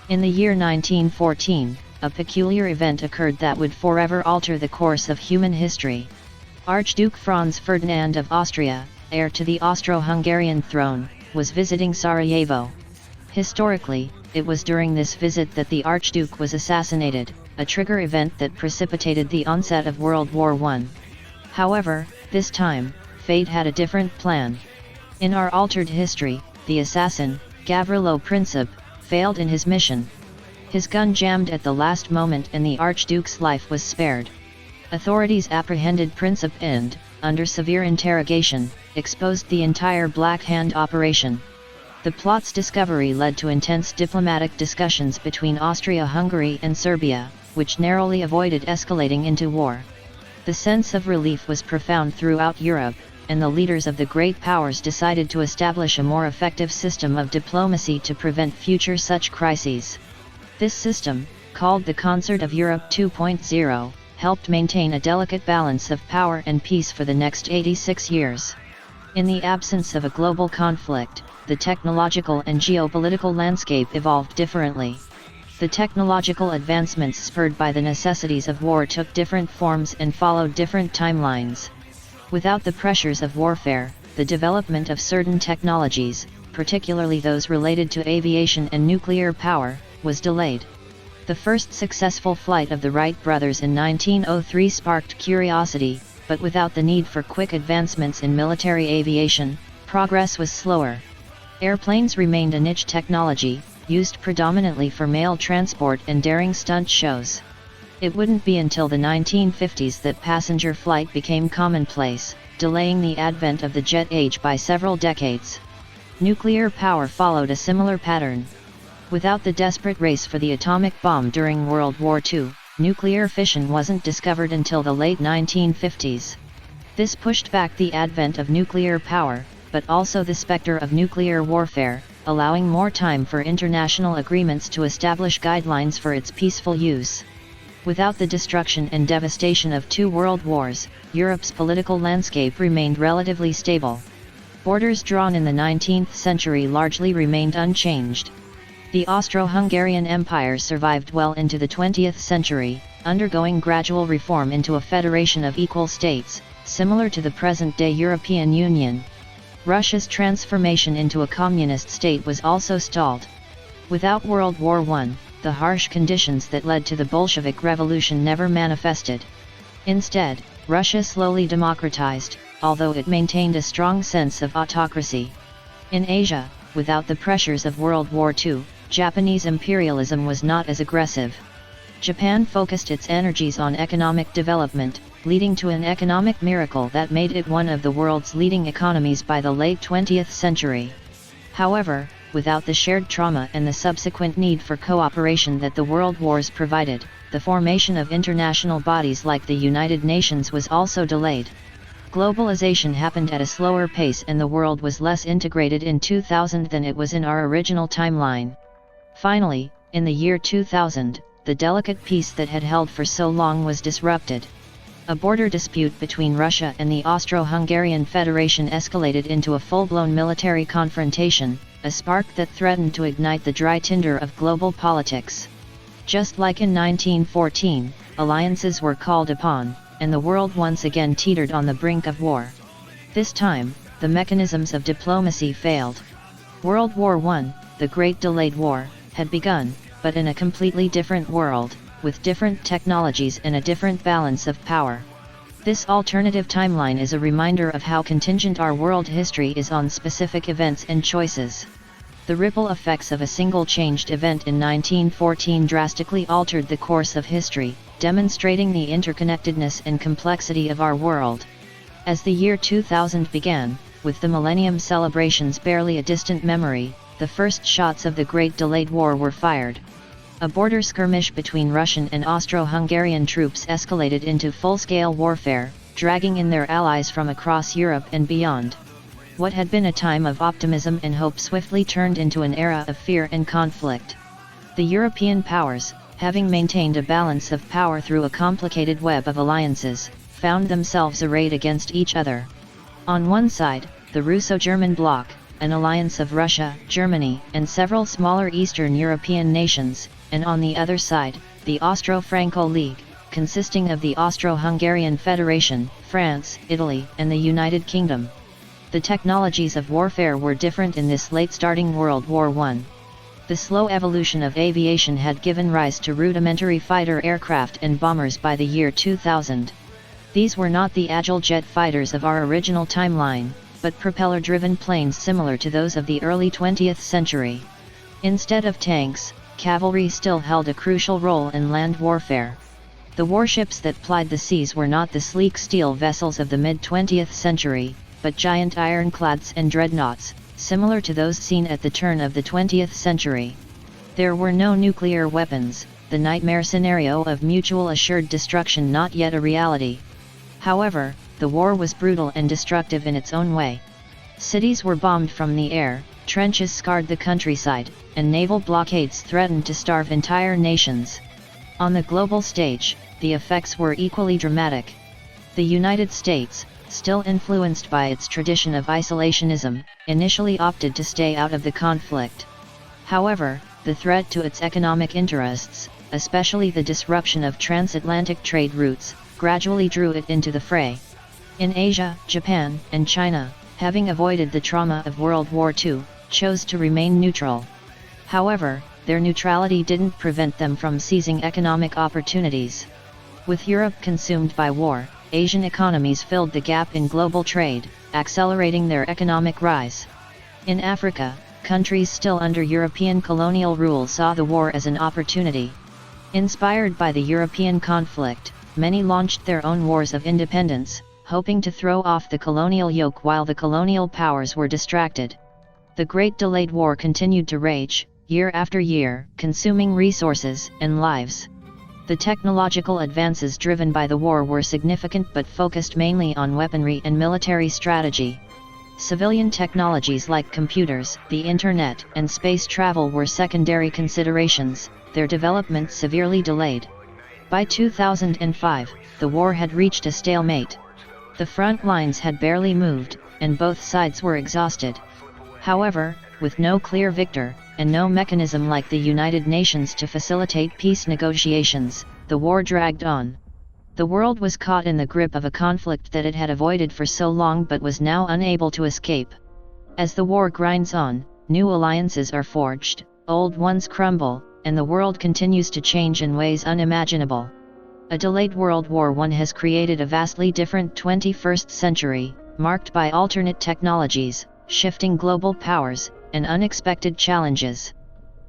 In the year 1914, a peculiar event occurred that would forever alter the course of human history. Archduke Franz Ferdinand of Austria, heir to the Austro-Hungarian throne, was visiting Sarajevo. Historically, it was during this visit that the Archduke was assassinated, a trigger event that precipitated the onset of World War I. However, this time, fate had a different plan. In our altered history, the assassin, Gavrilo Princip, failed in his mission. His gun jammed at the last moment and the Archduke's life was spared. Authorities apprehended Princip and, under severe interrogation, exposed the entire Black Hand operation. The plot's discovery led to intense diplomatic discussions between Austria-Hungary and Serbia, which narrowly avoided escalating into war. The sense of relief was profound throughout Europe, and the leaders of the great powers decided to establish a more effective system of diplomacy to prevent future such crises. This system, called the Concert of Europe 2.0, helped maintain a delicate balance of power and peace for the next 86 years. In the absence of a global conflict, the technological and geopolitical landscape evolved differently. The technological advancements spurred by the necessities of war took different forms and followed different timelines. Without the pressures of warfare, the development of certain technologies, particularly those related to aviation and nuclear power, was delayed. The first successful flight of the Wright brothers in 1903 sparked curiosity, but without the need for quick advancements in military aviation, progress was slower. Airplanes remained a niche technology, used predominantly for mail transport and daring stunt shows. It wouldn't be until the 1950s that passenger flight became commonplace, delaying the advent of the jet age by several decades. Nuclear power followed a similar pattern. Without the desperate race for the atomic bomb during World War II, nuclear fission wasn't discovered until the late 1950s. This pushed back the advent of nuclear power, but also the specter of nuclear warfare, allowing more time for international agreements to establish guidelines for its peaceful use. Without the destruction and devastation of two world wars, Europe's political landscape remained relatively stable. Borders drawn in the 19th century largely remained unchanged. The Austro-Hungarian Empire survived well into the 20th century, undergoing gradual reform into a federation of equal states, similar to the present-day European Union. Russia's transformation into a communist state was also stalled. Without World War I, the harsh conditions that led to the Bolshevik Revolution never manifested. Instead, Russia slowly democratized, although it maintained a strong sense of autocracy. In Asia, without the pressures of World War II, Japanese imperialism was not as aggressive. Japan focused its energies on economic development, leading to an economic miracle that made it one of the world's leading economies by the late 20th century. However, without the shared trauma and the subsequent need for cooperation that the world wars provided, the formation of international bodies like the United Nations was also delayed. Globalization happened at a slower pace and the world was less integrated in 2000 than it was in our original timeline. Finally, in the year 2000, the delicate peace that had held for so long was disrupted. A border dispute between Russia and the Austro-Hungarian Federation escalated into a full-blown military confrontation, a spark that threatened to ignite the dry tinder of global politics. Just like in 1914, alliances were called upon, and the world once again teetered on the brink of war. This time, the mechanisms of diplomacy failed. World War I, the Great Delayed War, had begun, but in a completely different world, with different technologies and a different balance of power. This alternative timeline is a reminder of how contingent our world history is on specific events and choices. The ripple effects of a single changed event in 1914 drastically altered the course of history, demonstrating the interconnectedness and complexity of our world. As the year 2000 began, with the Millennium celebrations barely a distant memory, the first shots of the Great Delayed War were fired. A border skirmish between Russian and Austro-Hungarian troops escalated into full-scale warfare, dragging in their allies from across Europe and beyond. What had been a time of optimism and hope swiftly turned into an era of fear and conflict. The European powers, having maintained a balance of power through a complicated web of alliances, found themselves arrayed against each other. On one side, the Russo-German bloc, an alliance of Russia, Germany, and several smaller Eastern European nations, and on the other side, the Austro-Franco League, consisting of the Austro-Hungarian Federation, France, Italy, and the United Kingdom. The technologies of warfare were different in this late-starting World War I. The slow evolution of aviation had given rise to rudimentary fighter aircraft and bombers by the year 2000. These were not the agile jet fighters of our original timeline, but propeller-driven planes similar to those of the early 20th century. Instead of tanks, cavalry still held a crucial role in land warfare. The warships that plied the seas were not the sleek steel vessels of the mid-20th century, but giant ironclads and dreadnoughts, similar to those seen at the turn of the 20th century. There were no nuclear weapons, the nightmare scenario of mutual assured destruction not yet a reality. However, the war was brutal and destructive in its own way. Cities were bombed from the air, trenches scarred the countryside, and naval blockades threatened to starve entire nations. On the global stage, the effects were equally dramatic. The United States, still influenced by its tradition of isolationism, initially opted to stay out of the conflict. However, the threat to its economic interests, especially the disruption of transatlantic trade routes, gradually drew it into the fray. In Asia, Japan, and China, having avoided the trauma of World War II, chose to remain neutral. However, their neutrality didn't prevent them from seizing economic opportunities. With Europe consumed by war, Asian economies filled the gap in global trade, accelerating their economic rise. In Africa, countries still under European colonial rule saw the war as an opportunity. Inspired by the European conflict, many launched their own wars of independence, hoping to throw off the colonial yoke while the colonial powers were distracted. The Great Delayed War continued to rage, year after year, consuming resources and lives. The technological advances driven by the war were significant but focused mainly on weaponry and military strategy. Civilian technologies like computers, the internet, and space travel were secondary considerations, their development severely delayed. By 2005, the war had reached a stalemate. The front lines had barely moved, and both sides were exhausted. However, with no clear victor, and no mechanism like the United Nations to facilitate peace negotiations, the war dragged on. The world was caught in the grip of a conflict that it had avoided for so long but was now unable to escape. As the war grinds on, new alliances are forged, old ones crumble, and the world continues to change in ways unimaginable. A delayed World War I has created a vastly different 21st century, marked by alternate technologies, shifting global powers, and unexpected challenges.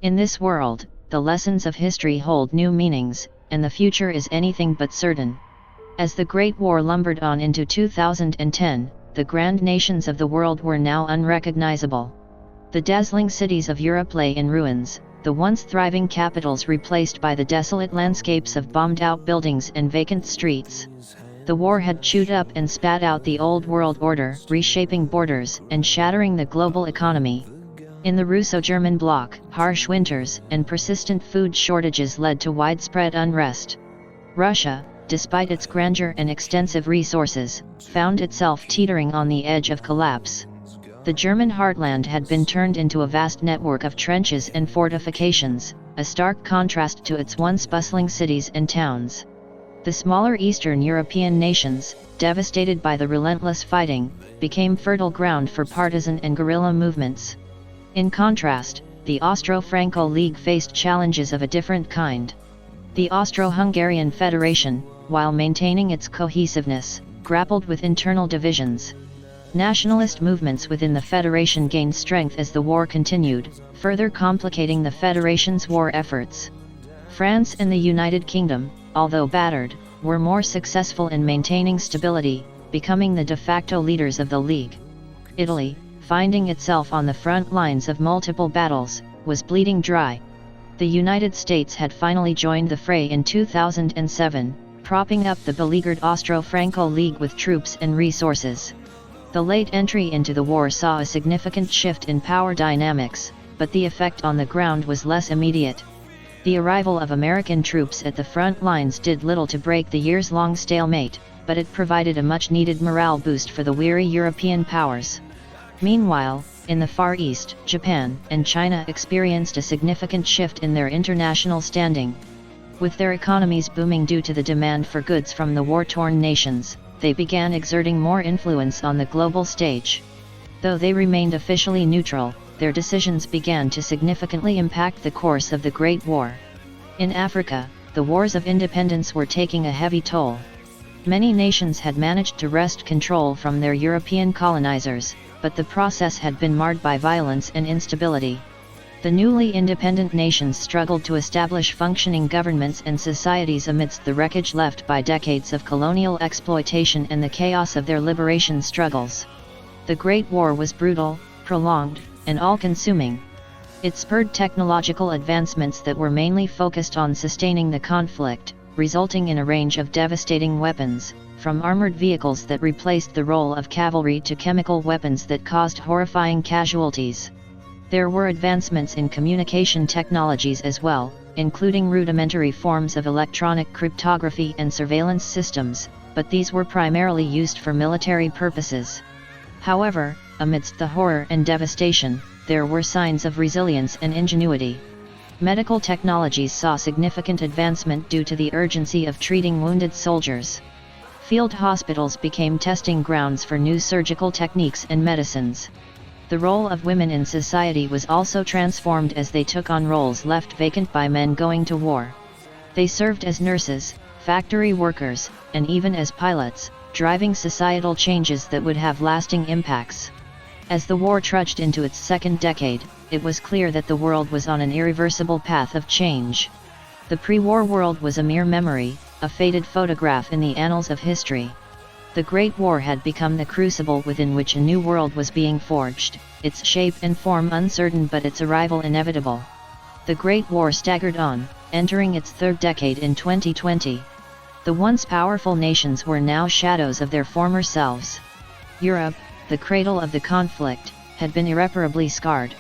In this world, the lessons of history hold new meanings, and the future is anything but certain. As the Great War lumbered on into 2010, the grand nations of the world were now unrecognizable. The dazzling cities of Europe lay in ruins, the once thriving capitals replaced by the desolate landscapes of bombed-out buildings and vacant streets. The war had chewed up and spat out the old world order, reshaping borders and shattering the global economy. In the Russo-German bloc, harsh winters and persistent food shortages led to widespread unrest. Russia, despite its grandeur and extensive resources, found itself teetering on the edge of collapse. The German heartland had been turned into a vast network of trenches and fortifications, a stark contrast to its once bustling cities and towns. The smaller Eastern European nations, devastated by the relentless fighting, became fertile ground for partisan and guerrilla movements. In contrast, the Austro-Franco League faced challenges of a different kind. The Austro-Hungarian Federation, while maintaining its cohesiveness, grappled with internal divisions. Nationalist movements within the Federation gained strength as the war continued, further complicating the Federation's war efforts. France and the United Kingdom, although battered, were more successful in maintaining stability, becoming the de facto leaders of the League. Italy, finding itself on the front lines of multiple battles, was bleeding dry. The United States had finally joined the fray in 2007, propping up the beleaguered Austro-Franco League with troops and resources. The late entry into the war saw a significant shift in power dynamics, but the effect on the ground was less immediate. The arrival of American troops at the front lines did little to break the years-long stalemate, but it provided a much-needed morale boost for the weary European powers. Meanwhile, In the Far East, Japan and China experienced a significant shift in their international standing. With their economies booming due to the demand for goods from the war-torn nations, they began exerting more influence on the global stage. Though they remained officially neutral, their decisions began to significantly impact the course of the Great War. In Africa, the wars of independence were taking a heavy toll. Many nations had managed to wrest control from their European colonizers, but the process had been marred by violence and instability. The newly independent nations struggled to establish functioning governments and societies amidst the wreckage left by decades of colonial exploitation and the chaos of their liberation struggles. The Great War was brutal, prolonged, and all-consuming. It spurred technological advancements that were mainly focused on sustaining the conflict, resulting in a range of devastating weapons, from armored vehicles that replaced the role of cavalry to chemical weapons that caused horrifying casualties. There were advancements in communication technologies as well, including rudimentary forms of electronic cryptography and surveillance systems, but these were primarily used for military purposes. However, amidst the horror and devastation, there were signs of resilience and ingenuity. Medical technologies saw significant advancement due to the urgency of treating wounded soldiers. Field hospitals became testing grounds for new surgical techniques and medicines. The role of women in society was also transformed as they took on roles left vacant by men going to war. They served as nurses, factory workers, and even as pilots, driving societal changes that would have lasting impacts. As the war trudged into its second decade, it was clear that the world was on an irreversible path of change. The pre-war world was a mere memory, a faded photograph in the annals of history. The Great War had become the crucible within which a new world was being forged, its shape and form uncertain but its arrival inevitable. The Great War staggered on, entering its third decade in 2020. The once powerful nations were now shadows of their former selves. Europe, the cradle of the conflict, had been irreparably scarred.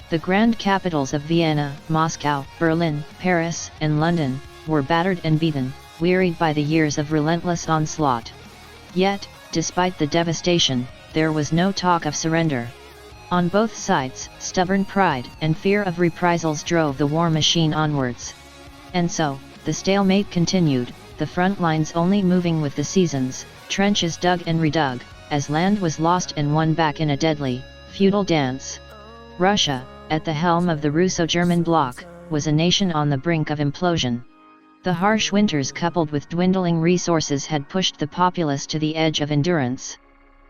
The grand capitals of Vienna, Moscow, Berlin, Paris, and London were battered and beaten, wearied by the years of relentless onslaught. Yet, despite the devastation, there was no talk of surrender. On both sides, stubborn pride and fear of reprisals drove the war machine onwards. And so, the stalemate continued, the front lines only moving with the seasons, trenches dug and redug, as land was lost and won back in a deadly, feudal dance. Russia, at the helm of the Russo-German bloc, was a nation on the brink of implosion. The harsh winters coupled with dwindling resources had pushed the populace to the edge of endurance.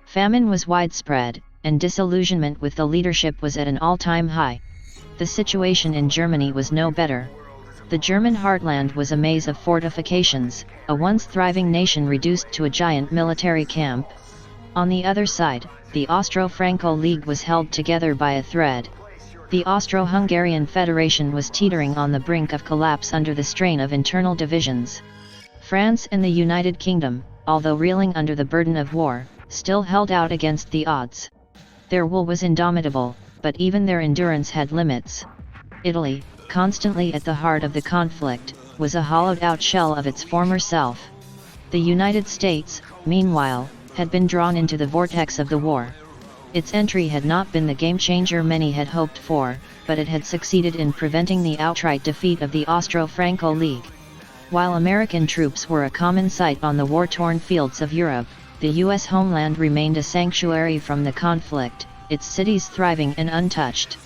Famine was widespread, and disillusionment with the leadership was at an all-time high. The situation in Germany was no better. The German heartland was a maze of fortifications, a once thriving nation reduced to a giant military camp. On the other side, the Austro-Franco League was held together by a thread. The Austro-Hungarian Federation was teetering on the brink of collapse under the strain of internal divisions. France and the United Kingdom, although reeling under the burden of war, still held out against the odds. Their will was indomitable, but even their endurance had limits. Italy, constantly at the heart of the conflict, was a hollowed-out shell of its former self. The United States, meanwhile, had been drawn into the vortex of the war. Its entry had not been the game-changer many had hoped for, but it had succeeded in preventing the outright defeat of the Austro-Franco League. While American troops were a common sight on the war-torn fields of Europe, the U.S. homeland remained a sanctuary from the conflict, its cities thriving and untouched.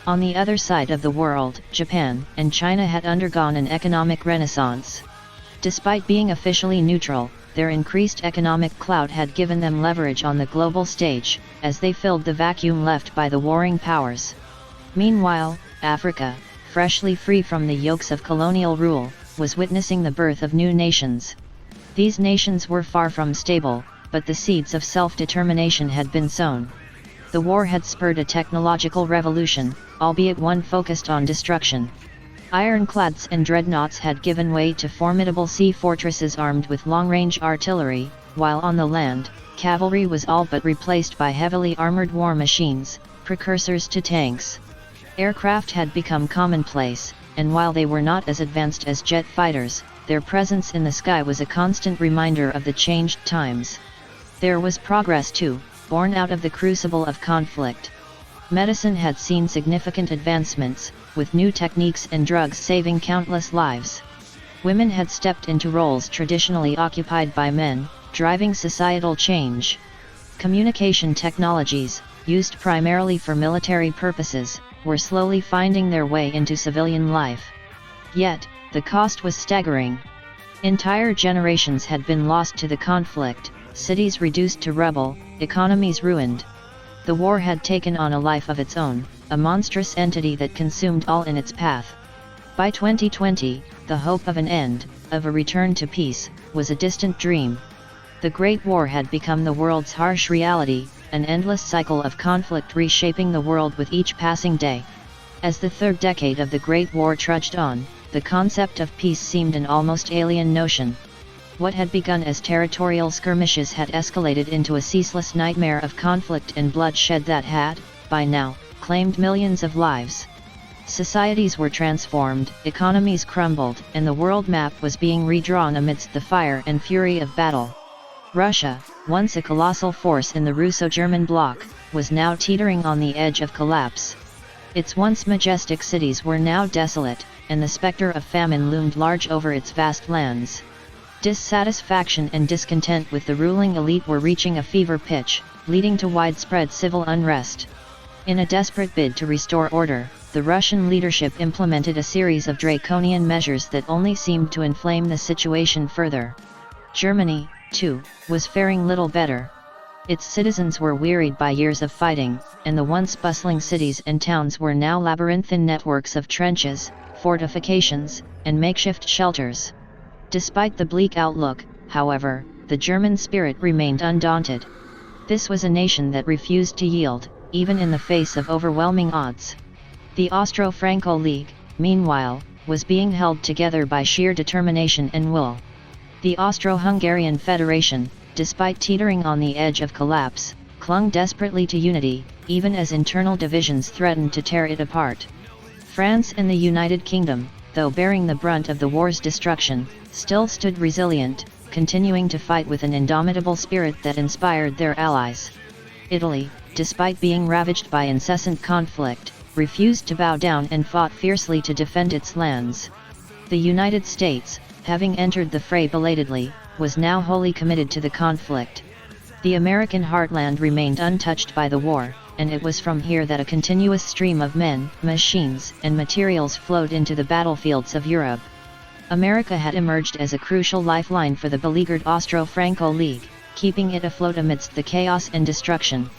On the other side of the world, Japan and China had undergone an economic renaissance. Despite being officially neutral, their increased economic clout had given them leverage on the global stage, as they filled the vacuum left by the warring powers. Meanwhile, Africa, freshly free from the yokes of colonial rule, was witnessing the birth of new nations. These nations were far from stable, but the seeds of self-determination had been sown. The war had spurred a technological revolution, albeit one focused on destruction. Ironclads and dreadnoughts had given way to formidable sea fortresses armed with long-range artillery, while on the land, cavalry was all but replaced by heavily armored war machines, precursors to tanks. Aircraft had become commonplace, and while they were not as advanced as jet fighters, their presence in the sky was a constant reminder of the changed times. There was progress too, born out of the crucible of conflict. Medicine had seen significant advancements, with new techniques and drugs saving countless lives. Women had stepped into roles traditionally occupied by men, driving societal change. Communication technologies, used primarily for military purposes, were slowly finding their way into civilian life. Yet, the cost was staggering. Entire generations had been lost to the conflict, cities reduced to rubble, economies ruined. The war had taken on a life of its own, a monstrous entity that consumed all in its path. By 2020, the hope of an end, of a return to peace, was a distant dream. The Great War had become the world's harsh reality, an endless cycle of conflict reshaping the world with each passing day. As the third decade of the Great War trudged on, the concept of peace seemed an almost alien notion. What had begun as territorial skirmishes had escalated into a ceaseless nightmare of conflict and bloodshed that had, by now, claimed millions of lives. Societies were transformed, economies crumbled, and the world map was being redrawn amidst the fire and fury of battle. Russia, once a colossal force in the Russo-German bloc, was now teetering on the edge of collapse. Its once majestic cities were now desolate, and the specter of famine loomed large over its vast lands. Dissatisfaction and discontent with the ruling elite were reaching a fever pitch, leading to widespread civil unrest. In a desperate bid to restore order, the Russian leadership implemented a series of draconian measures that only seemed to inflame the situation further. Germany, too, was faring little better. Its citizens were wearied by years of fighting, and the once bustling cities and towns were now labyrinthine networks of trenches, fortifications, and makeshift shelters. Despite the bleak outlook, however, the German spirit remained undaunted. This was a nation that refused to yield, even in the face of overwhelming odds. The Austro-Franco League, meanwhile, was being held together by sheer determination and will. The Austro-Hungarian Federation, despite teetering on the edge of collapse, clung desperately to unity, even as internal divisions threatened to tear it apart. France and the United Kingdom, though bearing the brunt of the war's destruction, still stood resilient, continuing to fight with an indomitable spirit that inspired their allies. Italy, despite being ravaged by incessant conflict, refused to bow down and fought fiercely to defend its lands. The United States, having entered the fray belatedly, was now wholly committed to the conflict. The American heartland remained untouched by the war, and it was from here that a continuous stream of men, machines, and materials flowed into the battlefields of Europe. America had emerged as a crucial lifeline for the beleaguered Austro-Franco League, keeping it afloat amidst the chaos and destruction.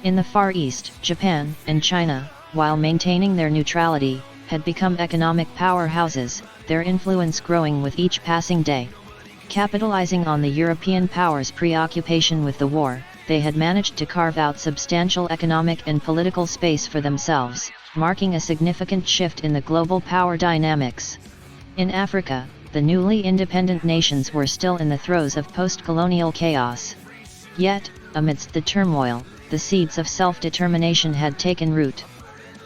In the Far East, Japan and China, while maintaining their neutrality, had become economic powerhouses, their influence growing with each passing day. Capitalizing on the European powers' preoccupation with the war, they had managed to carve out substantial economic and political space for themselves, marking a significant shift in the global power dynamics. In Africa, the newly independent nations were still in the throes of post-colonial chaos. Yet, amidst the turmoil, the seeds of self-determination had taken root.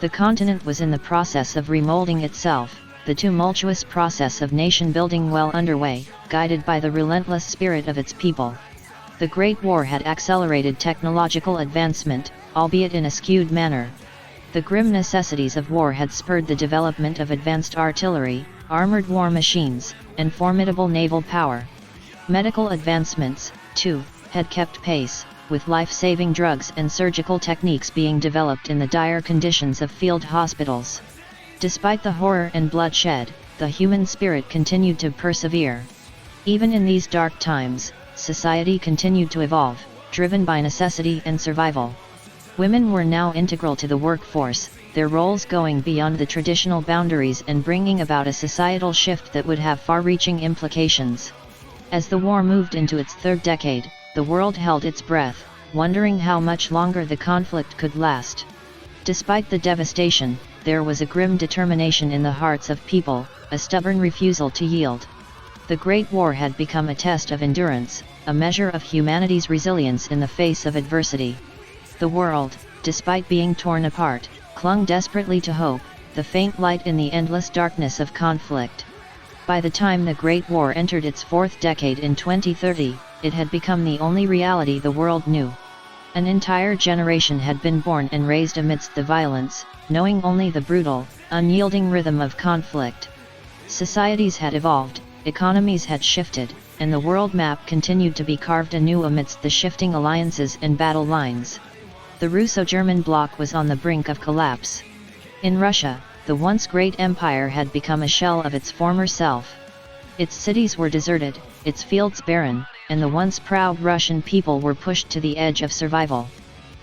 The continent was in the process of remolding itself, the tumultuous process of nation-building well underway, guided by the relentless spirit of its people. The Great War had accelerated technological advancement, albeit in a skewed manner. The grim necessities of war had spurred the development of advanced artillery, armored war machines, and formidable naval power. Medical advancements, too, had kept pace, with life-saving drugs and surgical techniques being developed in the dire conditions of field hospitals. Despite the horror and bloodshed, the human spirit continued to persevere. Even in these dark times, society continued to evolve, driven by necessity and survival. Women were now integral to the workforce, their roles going beyond the traditional boundaries and bringing about a societal shift that would have far-reaching implications. As the war moved into its third decade, the world held its breath, wondering how much longer the conflict could last. Despite the devastation, there was a grim determination in the hearts of people, a stubborn refusal to yield. The Great War had become a test of endurance, a measure of humanity's resilience in the face of adversity. The world, despite being torn apart, clung desperately to hope, the faint light in the endless darkness of conflict. By the time the Great War entered its fourth decade in 2030, it had become the only reality the world knew. An entire generation had been born and raised amidst the violence, knowing only the brutal, unyielding rhythm of conflict. Societies had evolved, economies had shifted, and the world map continued to be carved anew amidst the shifting alliances and battle lines. The Russo-German bloc was on the brink of collapse. In Russia, the once great empire had become a shell of its former self. Its cities were deserted, its fields barren, and the once proud Russian people were pushed to the edge of survival.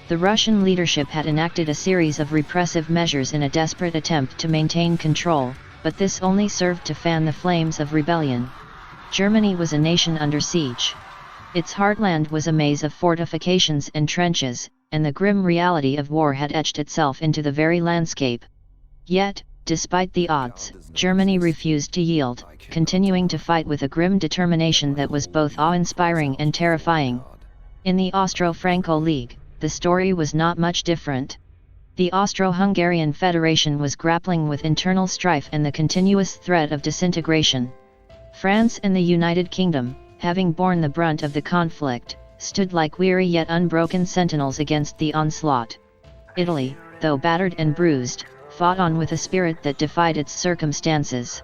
The Russian leadership had enacted a series of repressive measures in a desperate attempt to maintain control, but this only served to fan the flames of rebellion. Germany was a nation under siege. Its heartland was a maze of fortifications and trenches, and the grim reality of war had etched itself into the very landscape. Yet, despite the odds, Germany refused to yield, continuing to fight with a grim determination that was both awe-inspiring and terrifying. In the Austro-Franco League, the story was not much different. The Austro-Hungarian Federation was grappling with internal strife and the continuous threat of disintegration. France and the United Kingdom, having borne the brunt of the conflict, stood like weary yet unbroken sentinels against the onslaught. Italy, though battered and bruised, fought on with a spirit that defied its circumstances.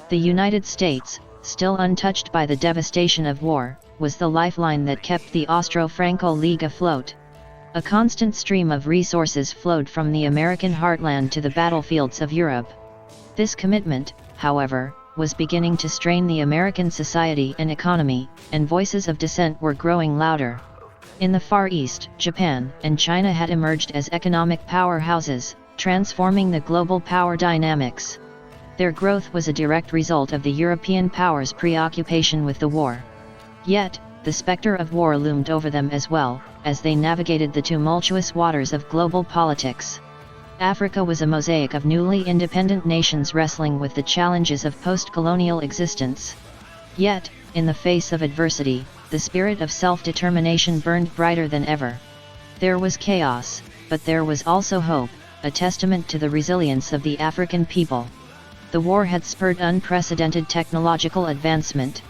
The United States, still untouched by the devastation of war, was the lifeline that kept the Austro-Franco League afloat. A constant stream of resources flowed from the American heartland to the battlefields of Europe. This commitment, however, was beginning to strain the American society and economy, and voices of dissent were growing louder. In the Far East, Japan and China had emerged as economic powerhouses, transforming the global power dynamics. Their growth was a direct result of the European powers' preoccupation with the war. Yet, the specter of war loomed over them as well, as they navigated the tumultuous waters of global politics. Africa was a mosaic of newly independent nations wrestling with the challenges of post-colonial existence. Yet, in the face of adversity, the spirit of self-determination burned brighter than ever. There was chaos, but there was also hope, a testament to the resilience of the African people. The war had spurred unprecedented technological advancement.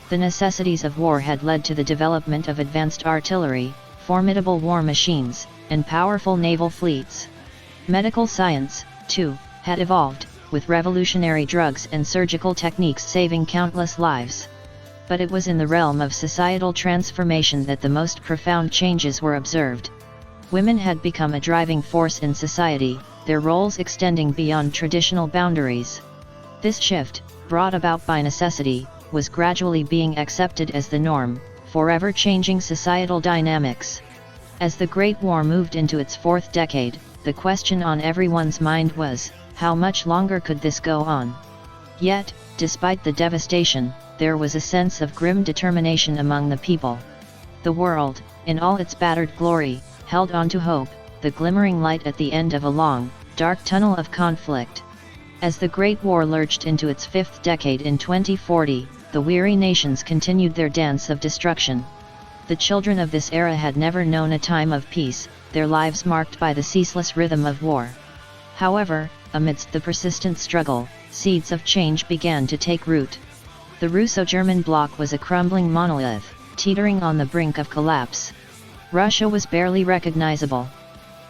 The necessities of war had led to the development of advanced artillery, formidable war machines, and powerful naval fleets. Medical science, too, had evolved, with revolutionary drugs and surgical techniques saving countless lives. But it was in the realm of societal transformation that the most profound changes were observed. Women had become a driving force in society, their roles extending beyond traditional boundaries. This shift, brought about by necessity, was gradually being accepted as the norm, forever changing societal dynamics. As the Great War moved into its fourth decade, the question on everyone's mind was, how much longer could this go on? Yet, despite the devastation, there was a sense of grim determination among the people. The world, in all its battered glory, held on to hope, the glimmering light at the end of a long, dark tunnel of conflict. As the Great War lurched into its fifth decade in 2040, the weary nations continued their dance of destruction. The children of this era had never known a time of peace, their lives marked by the ceaseless rhythm of war. However, amidst the persistent struggle, seeds of change began to take root. The Russo-German bloc was a crumbling monolith, teetering on the brink of collapse. Russia was barely recognizable.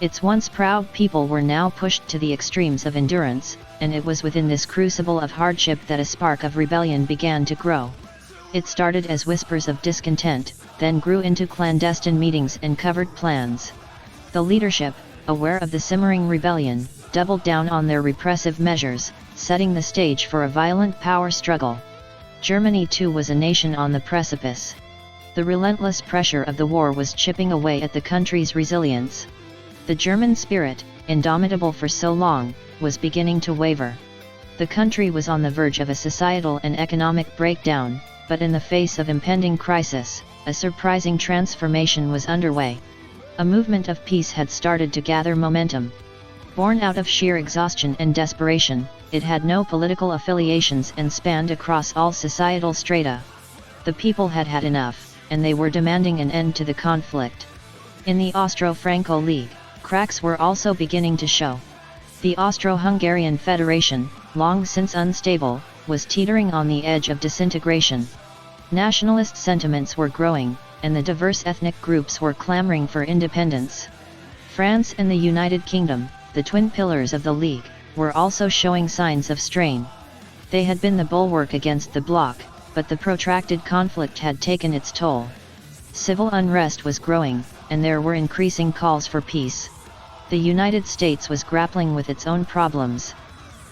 Its once proud people were now pushed to the extremes of endurance, and it was within this crucible of hardship that a spark of rebellion began to grow. It started as whispers of discontent, then grew into clandestine meetings and covert plans. The leadership, aware of the simmering rebellion, doubled down on their repressive measures, setting the stage for a violent power struggle. Germany too was a nation on the precipice. The relentless pressure of the war was chipping away at the country's resilience. The German spirit, indomitable for so long, was beginning to waver. The country was on the verge of a societal and economic breakdown, but in the face of impending crisis, a surprising transformation was underway. A movement of peace had started to gather momentum. Born out of sheer exhaustion and desperation, it had no political affiliations and spanned across all societal strata. The people had had enough, and they were demanding an end to the conflict. In the Austro-Franco League, cracks were also beginning to show. The Austro-Hungarian Federation, long since unstable, was teetering on the edge of disintegration. Nationalist sentiments were growing, and the diverse ethnic groups were clamoring for independence. France and the United Kingdom, the twin pillars of the League, were also showing signs of strain. They had been the bulwark against the bloc, but the protracted conflict had taken its toll. Civil unrest was growing, and there were increasing calls for peace. The United States was grappling with its own problems.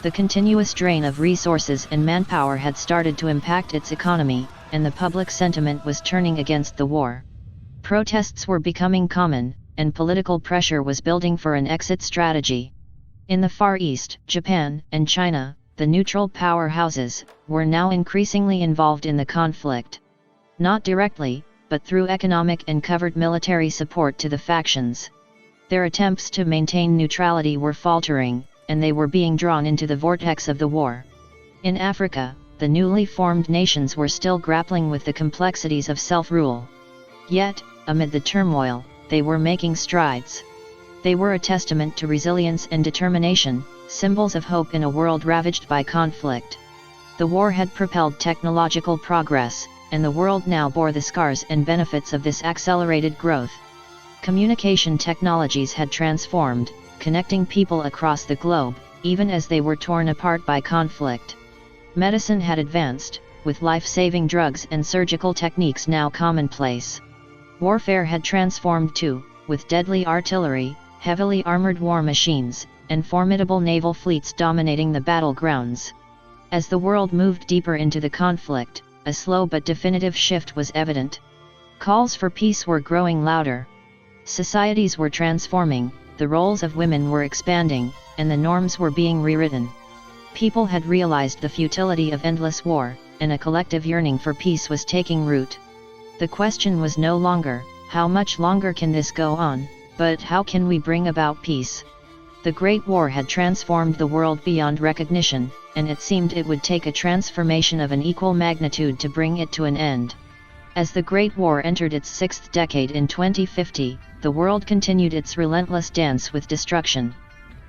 The continuous drain of resources and manpower had started to impact its economy, and the public sentiment was turning against the war. Protests were becoming common, and political pressure was building for an exit strategy. In the Far East, Japan and China, the neutral powerhouses, were now increasingly involved in the conflict. Not directly, but through economic and covert military support to the factions. Their attempts to maintain neutrality were faltering, and they were being drawn into the vortex of the war. In Africa, the newly formed nations were still grappling with the complexities of self-rule. Yet, amid the turmoil, they were making strides. They were a testament to resilience and determination, symbols of hope in a world ravaged by conflict. The war had propelled technological progress, and the world now bore the scars and benefits of this accelerated growth. Communication technologies had transformed, connecting people across the globe, even as they were torn apart by conflict. Medicine had advanced, with life-saving drugs and surgical techniques now commonplace. Warfare had transformed too, with deadly artillery, heavily armored war machines, and formidable naval fleets dominating the battlegrounds. As the world moved deeper into the conflict, a slow but definitive shift was evident. Calls for peace were growing louder. Societies were transforming, the roles of women were expanding, and the norms were being rewritten. People had realized the futility of endless war, and a collective yearning for peace was taking root. The question was no longer, how much longer can this go on, but how can we bring about peace? The Great War had transformed the world beyond recognition, and it seemed it would take a transformation of an equal magnitude to bring it to an end. As the Great War entered its sixth decade in 2050, the world continued its relentless dance with destruction.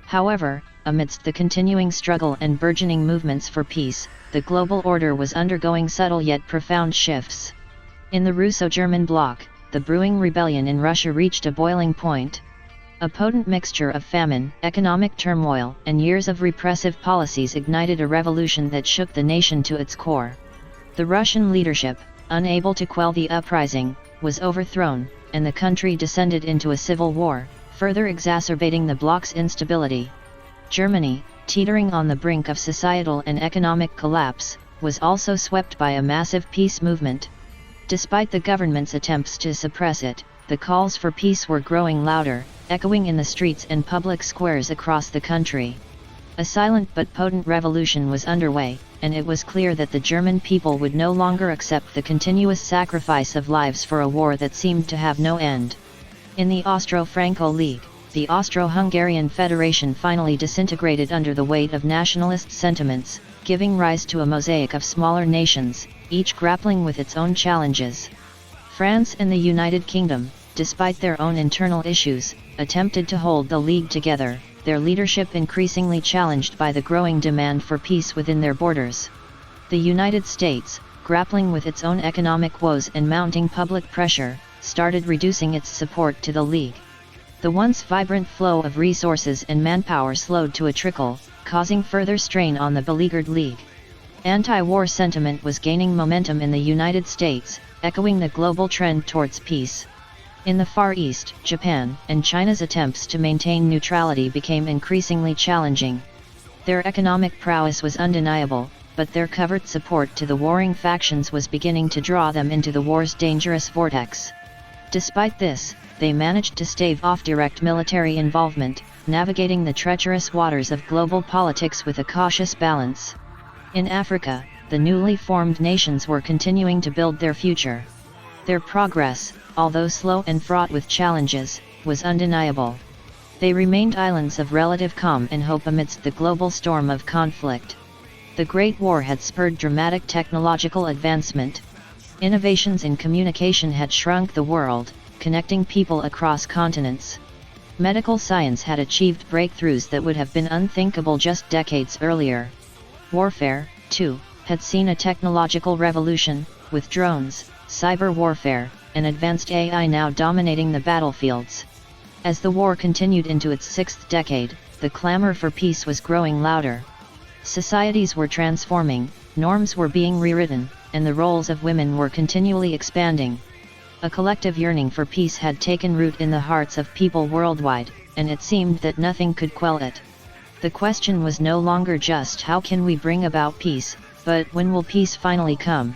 However, amidst the continuing struggle and burgeoning movements for peace, the global order was undergoing subtle yet profound shifts. In the Russo-German bloc, the brewing rebellion in Russia reached a boiling point. A potent mixture of famine, economic turmoil, and years of repressive policies ignited a revolution that shook the nation to its core. The Russian leadership, unable to quell the uprising, was overthrown, and the country descended into a civil war, further exacerbating the bloc's instability. Germany, teetering on the brink of societal and economic collapse, was also swept by a massive peace movement. Despite the government's attempts to suppress it, the calls for peace were growing louder, echoing in the streets and public squares across the country. A silent but potent revolution was underway, and it was clear that the German people would no longer accept the continuous sacrifice of lives for a war that seemed to have no end. In the Austro-Franco League, the Austro-Hungarian Federation finally disintegrated under the weight of nationalist sentiments, giving rise to a mosaic of smaller nations, each grappling with its own challenges. France and the United Kingdom, despite their own internal issues, attempted to hold the League together, their leadership increasingly challenged by the growing demand for peace within their borders. The United States, grappling with its own economic woes and mounting public pressure, started reducing its support to the League. The once vibrant flow of resources and manpower slowed to a trickle, causing further strain on the beleaguered League. Anti-war sentiment was gaining momentum in the United States, echoing the global trend towards peace. In the Far East, Japan and China's attempts to maintain neutrality became increasingly challenging. Their economic prowess was undeniable, but their covert support to the warring factions was beginning to draw them into the war's dangerous vortex. Despite this, they managed to stave off direct military involvement, navigating the treacherous waters of global politics with a cautious balance. In Africa, the newly formed nations were continuing to build their future. Their progress, although slow and fraught with challenges, was undeniable. They remained islands of relative calm and hope amidst the global storm of conflict. The Great War had spurred dramatic technological advancement. Innovations in communication had shrunk the world, connecting people across continents. Medical science had achieved breakthroughs that would have been unthinkable just decades earlier. Warfare, too, had seen a technological revolution, with drones, cyber warfare, and advanced AI now dominating the battlefields. As the war continued into its sixth decade, the clamor for peace was growing louder. Societies were transforming, norms were being rewritten, and the roles of women were continually expanding. A collective yearning for peace had taken root in the hearts of people worldwide, and it seemed that nothing could quell it. The question was no longer just how can we bring about peace, but when will peace finally come?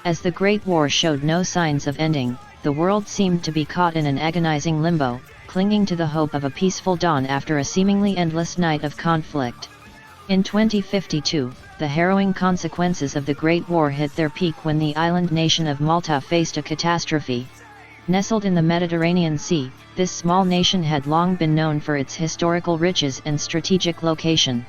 As the Great War showed no signs of ending, the world seemed to be caught in an agonizing limbo, clinging to the hope of a peaceful dawn after a seemingly endless night of conflict. In 2052, the harrowing consequences of the Great War hit their peak when the island nation of Malta faced a catastrophe. Nestled in the Mediterranean Sea, this small nation had long been known for its historical riches and strategic location.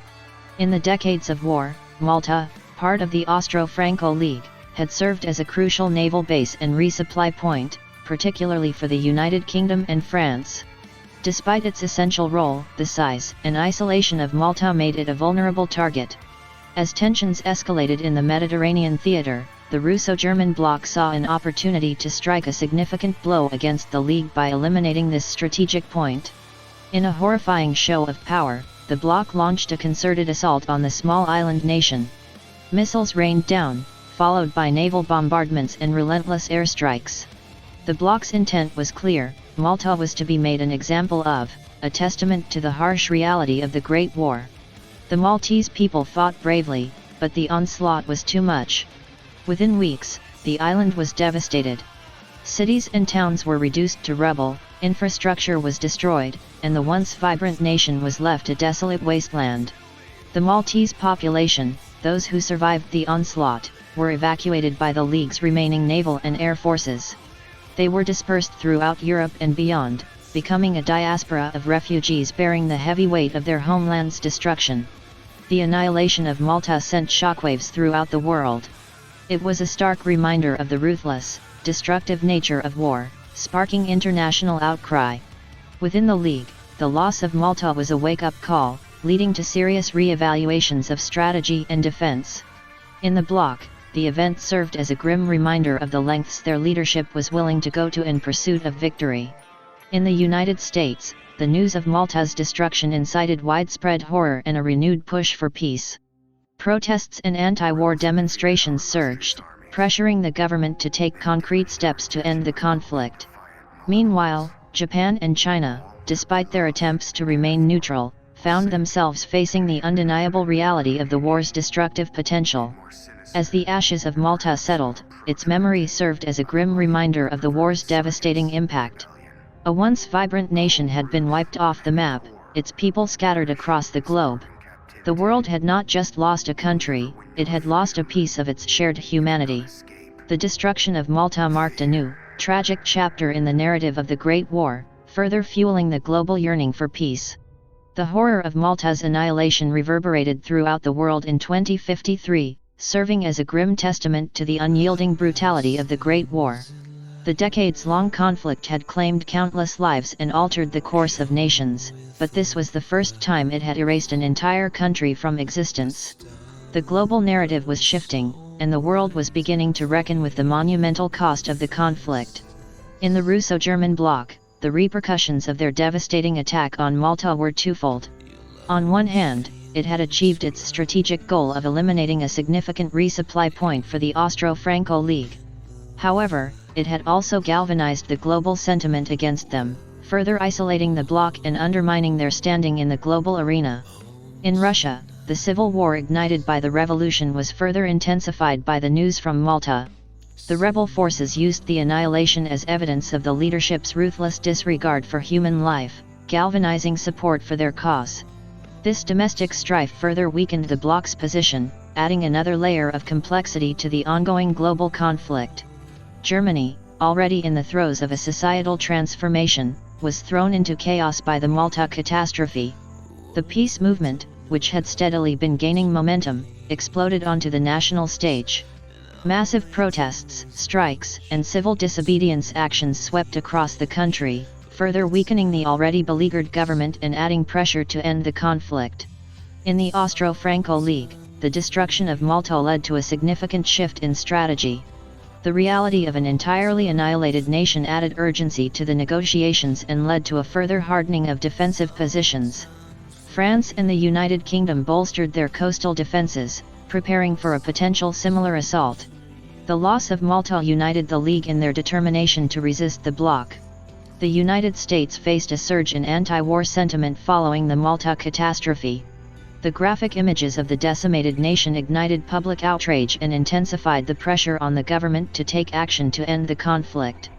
In the decades of war, Malta, part of the Austro-Franco League, had served as a crucial naval base and resupply point, particularly for the United Kingdom and France. Despite its essential role, the size and isolation of Malta made it a vulnerable target. As tensions escalated in the Mediterranean theater, the Russo-German bloc saw an opportunity to strike a significant blow against the League by eliminating this strategic point. In a horrifying show of power, the bloc launched a concerted assault on the small island nation. Missiles rained down, followed by naval bombardments and relentless airstrikes. The bloc's intent was clear: Malta was to be made an example of, a testament to the harsh reality of the Great War. The Maltese people fought bravely, but the onslaught was too much. Within weeks, the island was devastated. Cities and towns were reduced to rubble, infrastructure was destroyed, and the once vibrant nation was left a desolate wasteland. The Maltese population, those who survived the onslaught, were evacuated by the League's remaining naval and air forces. They were dispersed throughout Europe and beyond, becoming a diaspora of refugees bearing the heavy weight of their homeland's destruction. The annihilation of Malta sent shockwaves throughout the world. It was a stark reminder of the ruthless, destructive nature of war, sparking international outcry. Within the League, the loss of Malta was a wake-up call, leading to serious re-evaluations of strategy and defense. In the bloc, the event served as a grim reminder of the lengths their leadership was willing to go to in pursuit of victory. In the United States, the news of Malta's destruction incited widespread horror and a renewed push for peace. Protests and anti-war demonstrations surged, pressuring the government to take concrete steps to end the conflict. Meanwhile, Japan and China, despite their attempts to remain neutral, found themselves facing the undeniable reality of the war's destructive potential. As the ashes of Malta settled, its memory served as a grim reminder of the war's devastating impact. A once vibrant nation had been wiped off the map, its people scattered across the globe. The world had not just lost a country, it had lost a piece of its shared humanity. The destruction of Malta marked a new, tragic chapter in the narrative of the Great War, further fueling the global yearning for peace. The horror of Malta's annihilation reverberated throughout the world in 2053, serving as a grim testament to the unyielding brutality of the Great War. The decades-long conflict had claimed countless lives and altered the course of nations, but this was the first time it had erased an entire country from existence. The global narrative was shifting, and the world was beginning to reckon with the monumental cost of the conflict. In the Russo-German bloc, the repercussions of their devastating attack on Malta were twofold. On one hand, it had achieved its strategic goal of eliminating a significant resupply point for the Austro-Franco League. However, it had also galvanized the global sentiment against them, further isolating the bloc and undermining their standing in the global arena. In Russia, the civil war ignited by the revolution was further intensified by the news from Malta. The rebel forces used the annihilation as evidence of the leadership's ruthless disregard for human life, galvanizing support for their cause. This domestic strife further weakened the bloc's position, adding another layer of complexity to the ongoing global conflict. Germany, already in the throes of a societal transformation, was thrown into chaos by the Malta catastrophe. The peace movement, which had steadily been gaining momentum, exploded onto the national stage. Massive protests, strikes, and civil disobedience actions swept across the country, further weakening the already beleaguered government and adding pressure to end the conflict. In the Austro-Franco League, the destruction of Malta led to a significant shift in strategy. The reality of an entirely annihilated nation added urgency to the negotiations and led to a further hardening of defensive positions. France and the United Kingdom bolstered their coastal defenses, preparing for a potential similar assault. The loss of Malta united the League in their determination to resist the bloc. The United States faced a surge in anti-war sentiment following the Malta catastrophe. The graphic images of the decimated nation ignited public outrage and intensified the pressure on the government to take action to end the conflict.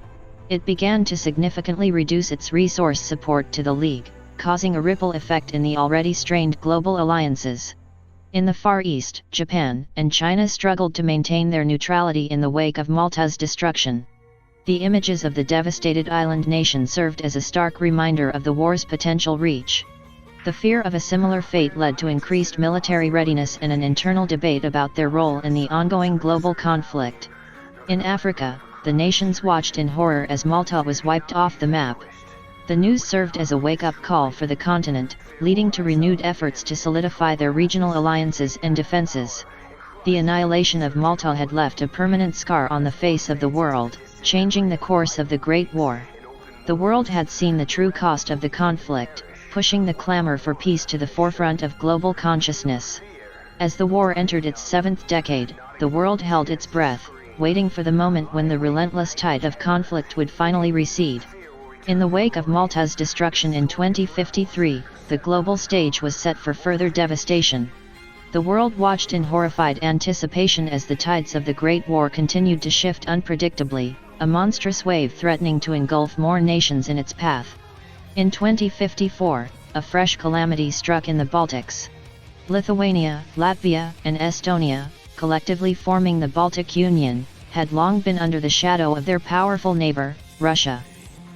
It began to significantly reduce its resource support to the League, causing a ripple effect in the already strained global alliances. In the Far East, Japan and China struggled to maintain their neutrality in the wake of Malta's destruction. The images of the devastated island nation served as a stark reminder of the war's potential reach. The fear of a similar fate led to increased military readiness and an internal debate about their role in the ongoing global conflict. In Africa, the nations watched in horror as Malta was wiped off the map. The news served as a wake-up call for the continent, leading to renewed efforts to solidify their regional alliances and defenses. The annihilation of Malta had left a permanent scar on the face of the world, changing the course of the Great War. The world had seen the true cost of the conflict, pushing the clamor for peace to the forefront of global consciousness. As the war entered its seventh decade, the world held its breath, waiting for the moment when the relentless tide of conflict would finally recede. In the wake of Malta's destruction in 2053, the global stage was set for further devastation. The world watched in horrified anticipation as the tides of the Great War continued to shift unpredictably, a monstrous wave threatening to engulf more nations in its path. In 2054, a fresh calamity struck in the Baltics. Lithuania, Latvia, and Estonia, collectively forming the Baltic Union, had long been under the shadow of their powerful neighbor, Russia.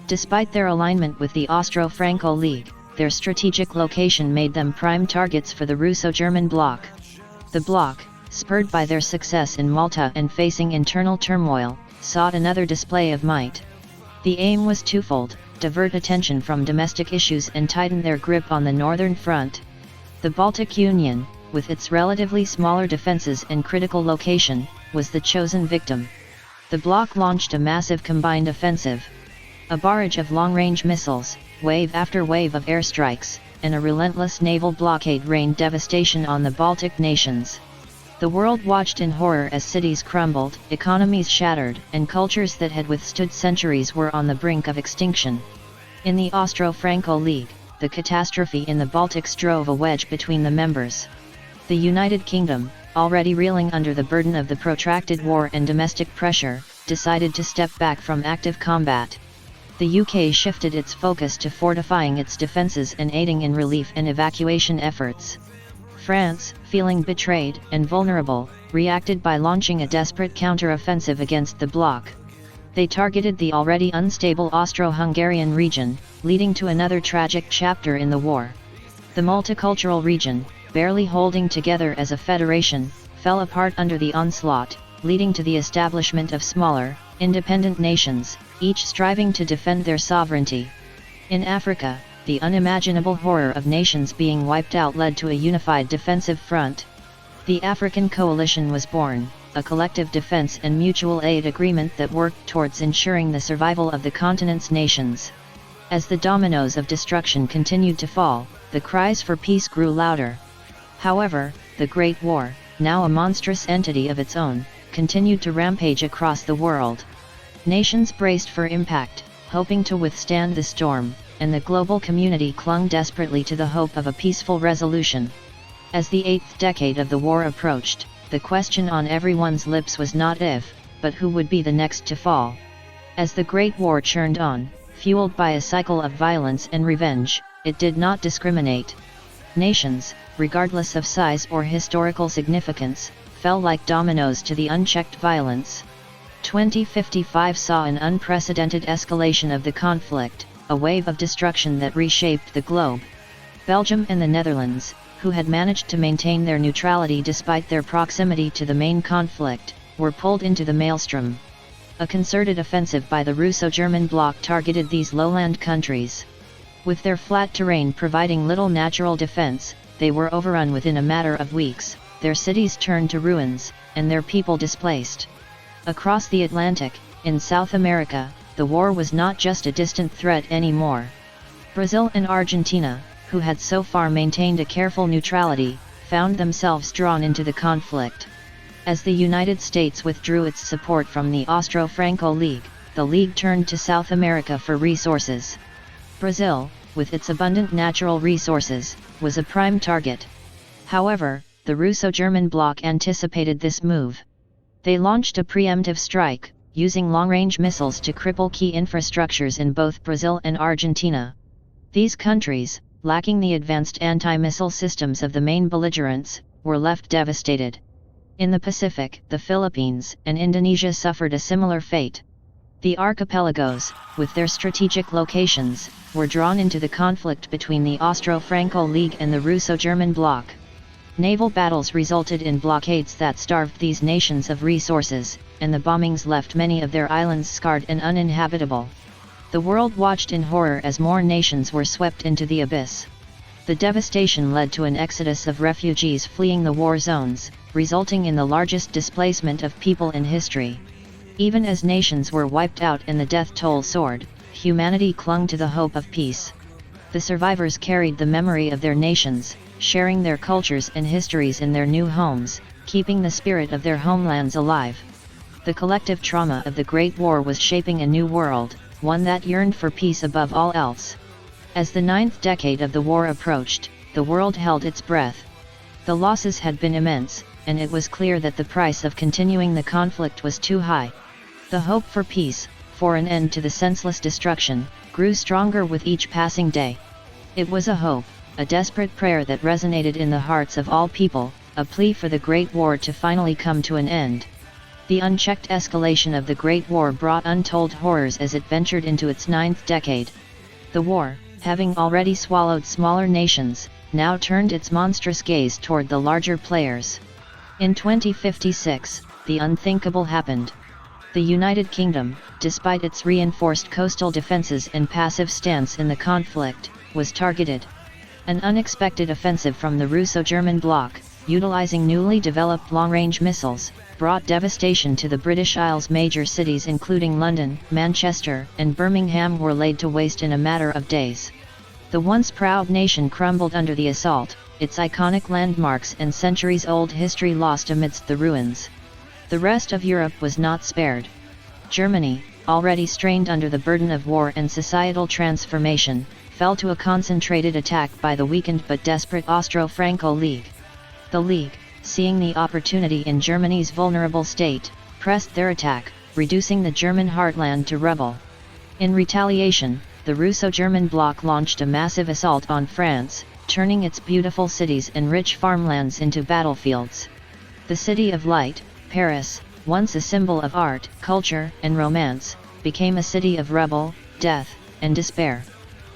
Despite their alignment with the Austro-Franco League, their strategic location made them prime targets for the Russo-German bloc. The bloc, spurred by their success in Malta and facing internal turmoil, sought another display of might. The aim was twofold: divert attention from domestic issues and tighten their grip on the northern front. The Baltic Union, with its relatively smaller defenses and critical location, was the chosen victim. The bloc launched a massive combined offensive. A barrage of long-range missiles, wave after wave of airstrikes, and a relentless naval blockade rained devastation on the Baltic nations. The world watched in horror as cities crumbled, economies shattered, and cultures that had withstood centuries were on the brink of extinction. In the Austro-Franco League, the catastrophe in the Baltics drove a wedge between the members. The United Kingdom, already reeling under the burden of the protracted war and domestic pressure, decided to step back from active combat. The UK shifted its focus to fortifying its defences and aiding in relief and evacuation efforts. France, feeling betrayed and vulnerable, reacted by launching a desperate counter-offensive against the bloc. They targeted the already unstable Austro-Hungarian region, leading to another tragic chapter in the war. The multicultural region, barely holding together as a federation, fell apart under the onslaught, leading to the establishment of smaller, independent nations, each striving to defend their sovereignty. In Africa, the unimaginable horror of nations being wiped out led to a unified defensive front. The African Coalition was born, a collective defense and mutual aid agreement that worked towards ensuring the survival of the continent's nations. As the dominoes of destruction continued to fall, the cries for peace grew louder. However, the Great War, now a monstrous entity of its own, continued to rampage across the world. Nations braced for impact, hoping to withstand the storm, and the global community clung desperately to the hope of a peaceful resolution. As the eighth decade of the war approached, the question on everyone's lips was not if, but who would be the next to fall. As the Great War churned on, fueled by a cycle of violence and revenge, it did not discriminate. Nations, regardless of size or historical significance, fell like dominoes to the unchecked violence. 2055 saw an unprecedented escalation of the conflict, a wave of destruction that reshaped the globe. Belgium and the Netherlands, who had managed to maintain their neutrality despite their proximity to the main conflict, were pulled into the maelstrom. A concerted offensive by the Russo-German bloc targeted these lowland countries. With their flat terrain providing little natural defense, they were overrun within a matter of weeks, their cities turned to ruins, and their people displaced. Across the Atlantic, in South America, the war was not just a distant threat anymore. Brazil and Argentina, who had so far maintained a careful neutrality, found themselves drawn into the conflict. As the United States withdrew its support from the Austro-Franco League, the League turned to South America for resources. Brazil, with its abundant natural resources, was a prime target. However, the Russo-German bloc anticipated this move. They launched a preemptive strike, using long-range missiles to cripple key infrastructures in both Brazil and Argentina. These countries, lacking the advanced anti-missile systems of the main belligerents, were left devastated. In the Pacific, the Philippines and Indonesia suffered a similar fate. The archipelagos, with their strategic locations, were drawn into the conflict between the Austro-Franco League and the Russo-German bloc. Naval battles resulted in blockades that starved these nations of resources, and the bombings left many of their islands scarred and uninhabitable. The world watched in horror as more nations were swept into the abyss. The devastation led to an exodus of refugees fleeing the war zones, resulting in the largest displacement of people in history. Even as nations were wiped out and the death toll soared, humanity clung to the hope of peace. The survivors carried the memory of their nations, sharing their cultures and histories in their new homes, keeping the spirit of their homelands alive. The collective trauma of the Great War was shaping a new world, one that yearned for peace above all else. As the 9th decade of the war approached, the world held its breath. The losses had been immense, and it was clear that the price of continuing the conflict was too high. The hope for peace, for an end to the senseless destruction, grew stronger with each passing day. It was a hope, a desperate prayer that resonated in the hearts of all people, a plea for the Great War to finally come to an end. The unchecked escalation of the Great War brought untold horrors as it ventured into its 9th decade. The war, having already swallowed smaller nations, now turned its monstrous gaze toward the larger players. In 2056, the unthinkable happened. The United Kingdom, despite its reinforced coastal defenses and passive stance in the conflict, was targeted. An unexpected offensive from the Russo-German bloc, utilizing newly developed long-range missiles, brought devastation to the British Isles. Major cities including London, Manchester, and Birmingham were laid to waste in a matter of days. The once proud nation crumbled under the assault, its iconic landmarks and centuries-old history lost amidst the ruins. The rest of Europe was not spared. Germany, already strained under the burden of war and societal transformation, fell to a concentrated attack by the weakened but desperate Austro-Franco League. The League, seeing the opportunity in Germany's vulnerable state, pressed their attack, reducing the German heartland to rubble. In retaliation, the Russo-German bloc launched a massive assault on France, turning its beautiful cities and rich farmlands into battlefields. The City of Light, Paris, once a symbol of art, culture, and romance, became a city of rebel, death, and despair.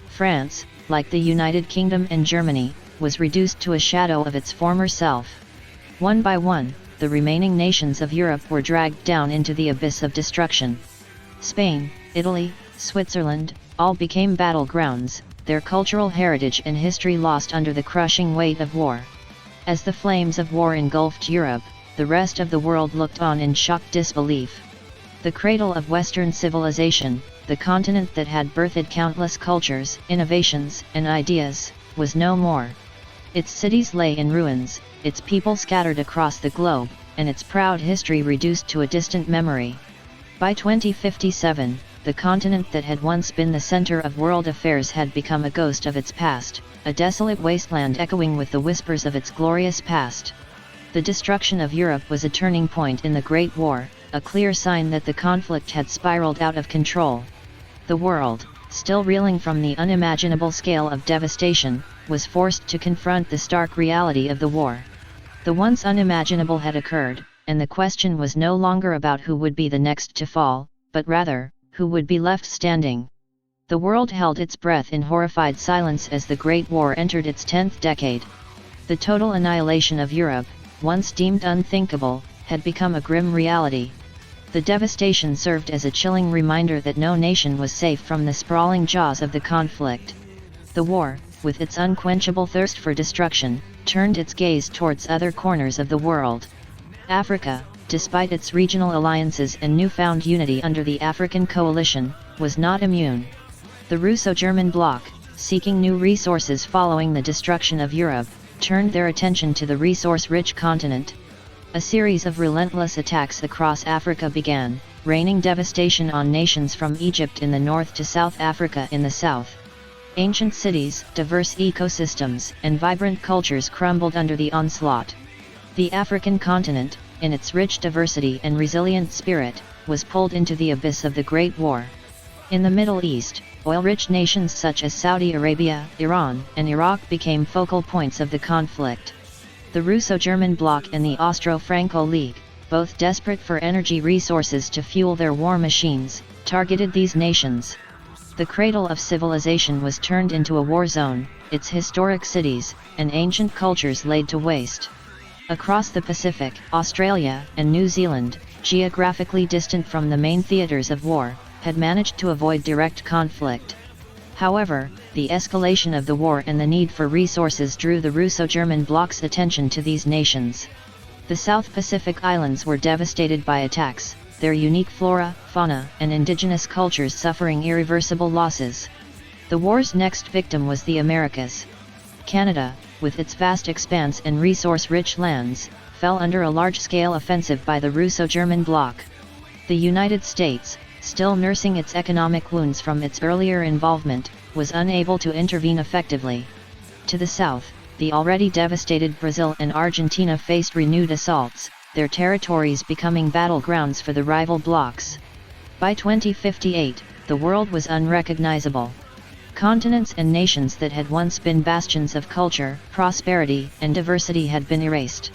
France, like the United Kingdom and Germany, was reduced to a shadow of its former self. One by one, the remaining nations of Europe were dragged down into the abyss of destruction. Spain, Italy, Switzerland, all became battlegrounds, their cultural heritage and history lost under the crushing weight of war. As the flames of war engulfed Europe, the rest of the world looked on in shocked disbelief. The cradle of Western civilization, the continent that had birthed countless cultures, innovations, and ideas, was no more. Its cities lay in ruins, its people scattered across the globe, and its proud history reduced to a distant memory. By 2057, the continent that had once been the center of world affairs had become a ghost of its past, a desolate wasteland echoing with the whispers of its glorious past. The destruction of Europe was a turning point in the Great War, a clear sign that the conflict had spiraled out of control. The world, still reeling from the unimaginable scale of devastation, was forced to confront the stark reality of the war. The once unimaginable had occurred, and the question was no longer about who would be the next to fall, but rather, who would be left standing. The world held its breath in horrified silence as the Great War entered its 10th decade. The total annihilation of Europe, once deemed unthinkable, had become a grim reality. The devastation served as a chilling reminder that no nation was safe from the sprawling jaws of the conflict. The war, with its unquenchable thirst for destruction, turned its gaze towards other corners of the world. Africa, despite its regional alliances and newfound unity under the African coalition, was not immune. The Russo-German bloc, seeking new resources following the destruction of Europe, turned their attention to the resource-rich continent. A series of relentless attacks across Africa began, raining devastation on nations from Egypt in the north to South Africa in the south. Ancient cities, diverse ecosystems, and vibrant cultures crumbled under the onslaught. The African continent, in its rich diversity and resilient spirit, was pulled into the abyss of the Great War. In the Middle East, oil-rich nations such as Saudi Arabia, Iran, and Iraq became focal points of the conflict. The Russo-German bloc and the Austro-Franco League, both desperate for energy resources to fuel their war machines, targeted these nations. The cradle of civilization was turned into a war zone, its historic cities and ancient cultures laid to waste. Across the Pacific, Australia and New Zealand, geographically distant from the main theaters of war, had managed to avoid direct conflict. However, the escalation of the war and the need for resources drew the Russo-German bloc's attention to these nations. The South Pacific Islands were devastated by attacks, their unique flora, fauna, and indigenous cultures suffering irreversible losses. The war's next victim was the Americas. Canada, with its vast expanse and resource-rich lands, fell under a large-scale offensive by the Russo-German bloc. The United States, still nursing its economic wounds from its earlier involvement, was unable to intervene effectively. To the south, the already devastated Brazil and Argentina faced renewed assaults, their territories becoming battlegrounds for the rival blocs. By 2058, the world was unrecognizable. Continents and nations that had once been bastions of culture, prosperity, and diversity had been erased.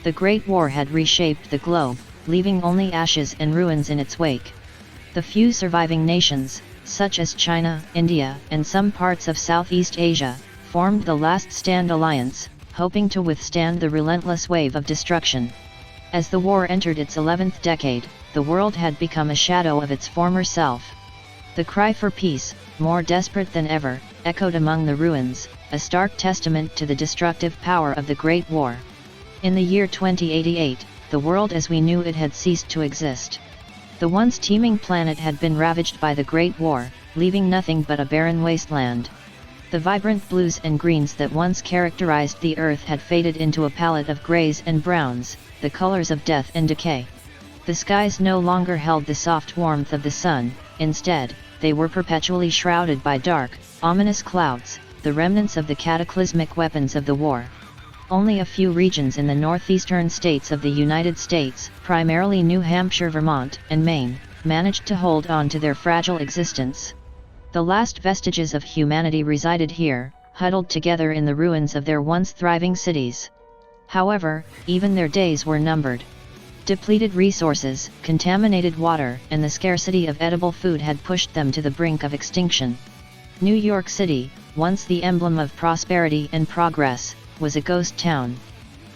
The Great War had reshaped the globe, leaving only ashes and ruins in its wake. The few surviving nations, such as China, India, and some parts of Southeast Asia, formed the Last Stand Alliance, hoping to withstand the relentless wave of destruction. As the war entered its 11th decade, the world had become a shadow of its former self. The cry for peace, more desperate than ever, echoed among the ruins, a stark testament to the destructive power of the Great War. In the year 2088, the world as we knew it had ceased to exist. The once teeming planet had been ravaged by the Great War, leaving nothing but a barren wasteland. The vibrant blues and greens that once characterized the earth had faded into a palette of grays and browns, the colors of death and decay. The skies no longer held the soft warmth of the sun, instead, they were perpetually shrouded by dark, ominous clouds, the remnants of the cataclysmic weapons of the war. Only a few regions in the northeastern states of the United States, primarily New Hampshire, Vermont, and Maine, managed to hold on to their fragile existence. The last vestiges of humanity resided here, huddled together in the ruins of their once thriving cities. However, even their days were numbered. Depleted resources, contaminated water, and the scarcity of edible food had pushed them to the brink of extinction. New York City, once the emblem of prosperity and progress, was a ghost town.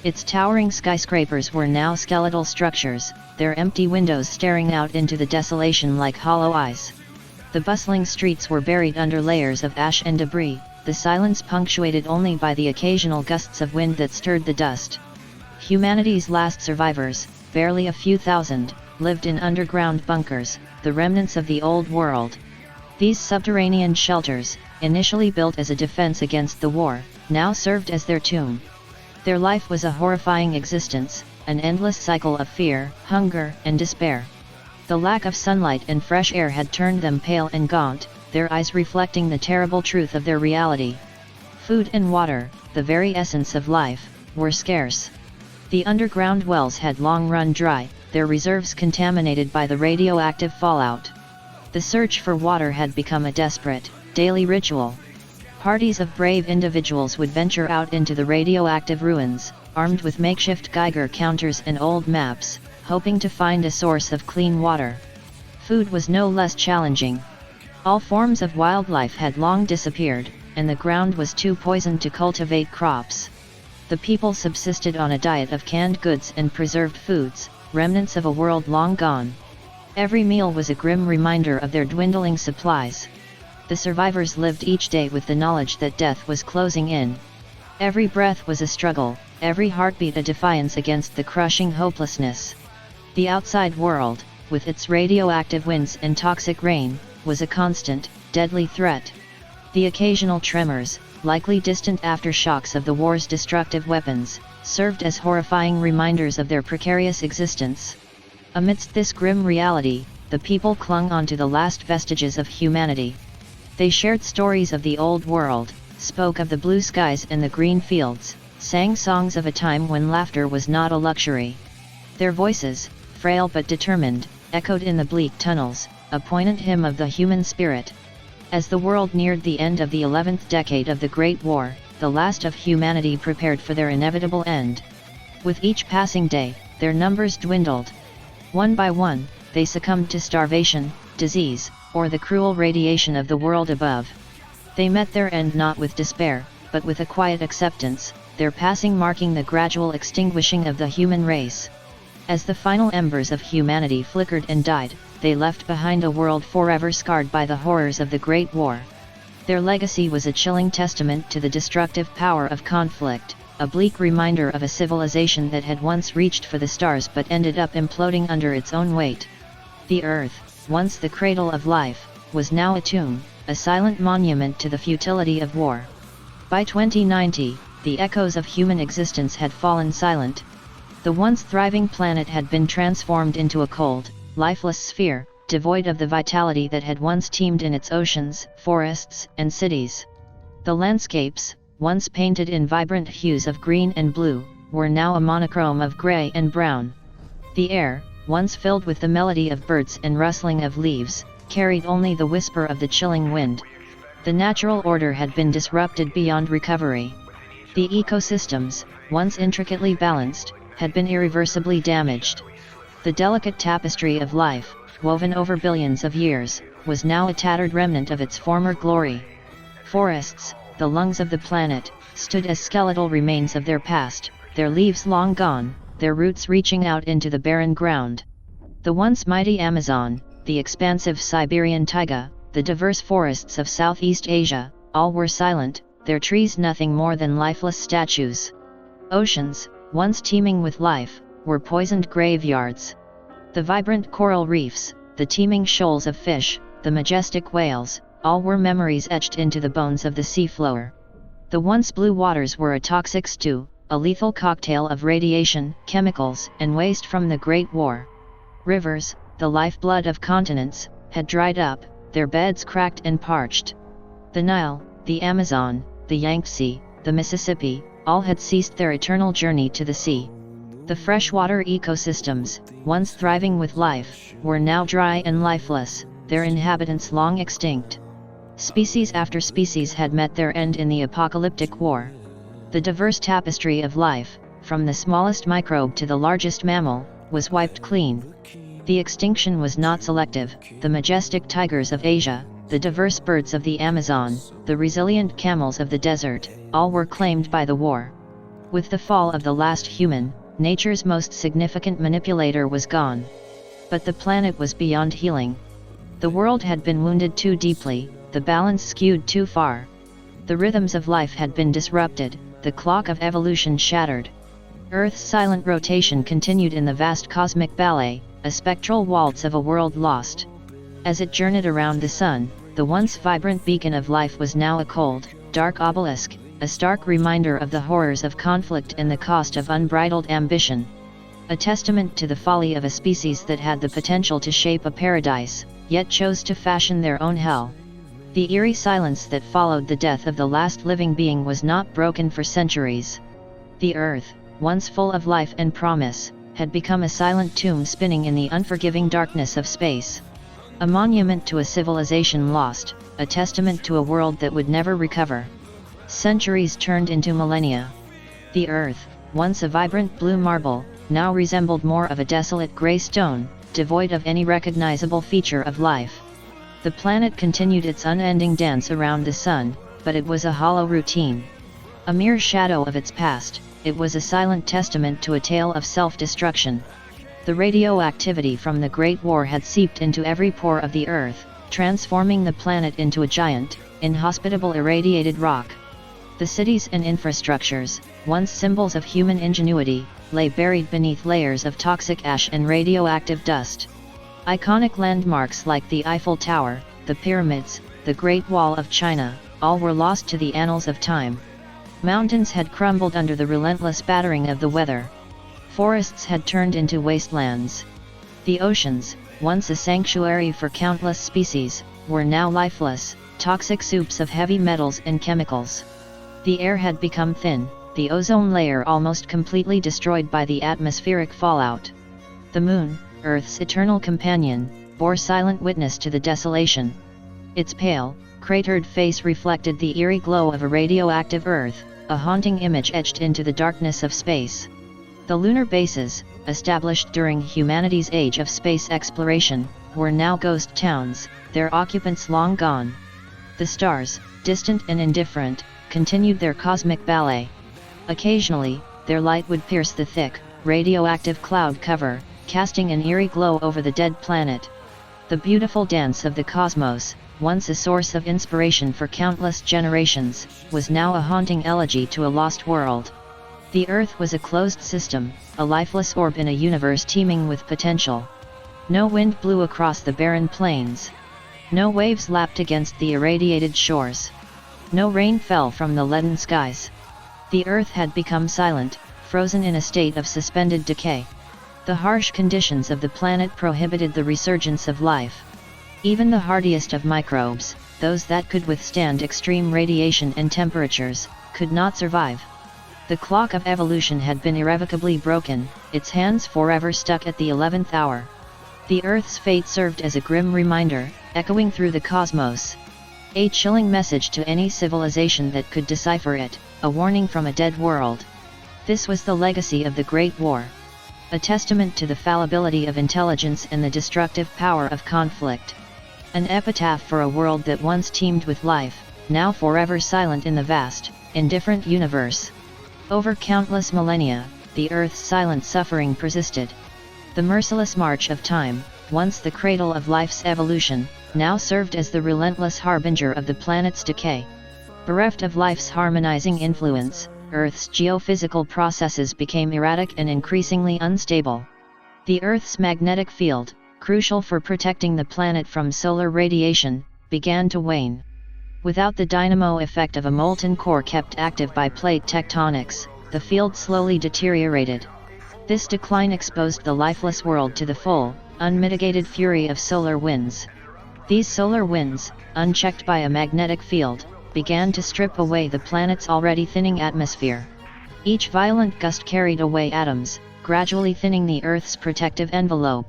Its towering skyscrapers were now skeletal structures, their empty windows staring out into the desolation like hollow eyes. The bustling streets were buried under layers of ash and debris, the silence punctuated only by the occasional gusts of wind that stirred the dust. Humanity's last survivors, barely a few thousand, lived in underground bunkers, the remnants of the old world. These subterranean shelters, initially built as a defense against the war, now served as their tomb. Their life was a horrifying existence, an endless cycle of fear, hunger, and despair. The lack of sunlight and fresh air had turned them pale and gaunt, their eyes reflecting the terrible truth of their reality. Food and water, the very essence of life, were scarce. The underground wells had long run dry, their reserves contaminated by the radioactive fallout. The search for water had become a desperate, daily ritual. Parties of brave individuals would venture out into the radioactive ruins, armed with makeshift Geiger counters and old maps, hoping to find a source of clean water. Food was no less challenging. All forms of wildlife had long disappeared, and the ground was too poisoned to cultivate crops. The people subsisted on a diet of canned goods and preserved foods, remnants of a world long gone. Every meal was a grim reminder of their dwindling supplies. The survivors lived each day with the knowledge that death was closing in. Every breath was a struggle, every heartbeat a defiance against the crushing hopelessness. The outside world, with its radioactive winds and toxic rain, was a constant, deadly threat. The occasional tremors, likely distant aftershocks of the war's destructive weapons, served as horrifying reminders of their precarious existence. Amidst this grim reality, the people clung on to the last vestiges of humanity. They shared stories of the old world, spoke of the blue skies and the green fields, sang songs of a time when laughter was not a luxury. Their voices, frail but determined, echoed in the bleak tunnels, a poignant hymn of the human spirit. As the world neared the end of the 11th decade of the Great War, the last of humanity prepared for their inevitable end. With each passing day, their numbers dwindled. One by one, they succumbed to starvation, disease, or the cruel radiation of the world above. They met their end not with despair, but with a quiet acceptance, their passing marking the gradual extinguishing of the human race. As the final embers of humanity flickered and died, they left behind a world forever scarred by the horrors of the Great War. Their legacy was a chilling testament to the destructive power of conflict, a bleak reminder of a civilization that had once reached for the stars but ended up imploding under its own weight. The Earth, once the cradle of life, was now a tomb, a silent monument to the futility of war. By 2090, the echoes of human existence had fallen silent. The once thriving planet had been transformed into a cold, lifeless sphere, devoid of the vitality that had once teemed in its oceans, forests, and cities. The landscapes, once painted in vibrant hues of green and blue, were now a monochrome of gray and brown. The air, once filled with the melody of birds and rustling of leaves, carried only the whisper of the chilling wind. The natural order had been disrupted beyond recovery. The ecosystems, once intricately balanced, had been irreversibly damaged. The delicate tapestry of life, woven over billions of years, was now a tattered remnant of its former glory. Forests, the lungs of the planet, stood as skeletal remains of their past, their leaves long gone, their roots reaching out into the barren ground. The once mighty Amazon, the expansive Siberian taiga, the diverse forests of Southeast Asia, all were silent, their trees nothing more than lifeless statues. Oceans, once teeming with life, were poisoned graveyards. The vibrant coral reefs, the teeming shoals of fish, the majestic whales, all were memories etched into the bones of the seafloor. The once blue waters were a toxic stew, a lethal cocktail of radiation, chemicals, and waste from the Great War. Rivers, the lifeblood of continents, had dried up, their beds cracked and parched. The Nile, the Amazon, the Yangtze, the Mississippi, all had ceased their eternal journey to the sea. The freshwater ecosystems, once thriving with life, were now dry and lifeless, their inhabitants long extinct. Species after species had met their end in the apocalyptic war. The diverse tapestry of life, from the smallest microbe to the largest mammal, was wiped clean. The extinction was not selective. The majestic tigers of Asia, the diverse birds of the Amazon, the resilient camels of the desert, all were claimed by the war. With the fall of the last human, nature's most significant manipulator was gone. But the planet was beyond healing. The world had been wounded too deeply, the balance skewed too far. The rhythms of life had been disrupted, the clock of evolution shattered. Earth's silent rotation continued in the vast cosmic ballet, a spectral waltz of a world lost. As it journeyed around the sun, the once vibrant beacon of life was now a cold, dark obelisk, a stark reminder of the horrors of conflict and the cost of unbridled ambition. A testament to the folly of a species that had the potential to shape a paradise, yet chose to fashion their own hell. The eerie silence that followed the death of the last living being was not broken for centuries. The earth, once full of life and promise, had become a silent tomb spinning in the unforgiving darkness of space. A monument to a civilization lost, a testament to a world that would never recover. Centuries turned into millennia. The earth, once a vibrant blue marble, now resembled more of a desolate gray stone, devoid of any recognizable feature of life. The planet continued its unending dance around the sun, but it was a hollow routine. A mere shadow of its past, it was a silent testament to a tale of self-destruction. The radioactivity from the Great War had seeped into every pore of the earth, transforming the planet into a giant, inhospitable irradiated rock. The cities and infrastructures, once symbols of human ingenuity, lay buried beneath layers of toxic ash and radioactive dust. Iconic landmarks like the Eiffel Tower, the pyramids, the Great Wall of China, all were lost to the annals of time. Mountains had crumbled under the relentless battering of the weather. Forests had turned into wastelands. The oceans, once a sanctuary for countless species, were now lifeless, toxic soups of heavy metals and chemicals. The air had become thin, the ozone layer almost completely destroyed by the atmospheric fallout. The moon, Earth's eternal companion, bore silent witness to the desolation. Its pale, cratered face reflected the eerie glow of a radioactive Earth, a haunting image etched into the darkness of space. The lunar bases, established during humanity's age of space exploration, were now ghost towns, their occupants long gone. The stars, distant and indifferent, continued their cosmic ballet. Occasionally, their light would pierce the thick, radioactive cloud cover, casting an eerie glow over the dead planet. The beautiful dance of the cosmos, once a source of inspiration for countless generations, was now a haunting elegy to a lost world. The Earth was a closed system, a lifeless orb in a universe teeming with potential. No wind blew across the barren plains. No waves lapped against the irradiated shores. No rain fell from the leaden skies. The Earth had become silent, frozen in a state of suspended decay. The harsh conditions of the planet prohibited the resurgence of life. Even the hardiest of microbes, those that could withstand extreme radiation and temperatures, could not survive. The clock of evolution had been irrevocably broken, its hands forever stuck at the 11th hour. The Earth's fate served as a grim reminder, echoing through the cosmos. A chilling message to any civilization that could decipher it, a warning from a dead world. This was the legacy of the Great War. A testament to the fallibility of intelligence and the destructive power of conflict. An epitaph for a world that once teemed with life, now forever silent in the vast, indifferent universe. Over countless millennia, the Earth's silent suffering persisted. The merciless march of time, once the cradle of life's evolution, now served as the relentless harbinger of the planet's decay. Bereft of life's harmonizing influence, Earth's geophysical processes became erratic and increasingly unstable. The Earth's magnetic field, crucial for protecting the planet from solar radiation, began to wane. Without the dynamo effect of a molten core kept active by plate tectonics, the field slowly deteriorated. This decline exposed the lifeless world to the full, unmitigated fury of solar winds. These solar winds, unchecked by a magnetic field, began to strip away the planet's already thinning atmosphere. Each violent gust carried away atoms, gradually thinning the Earth's protective envelope.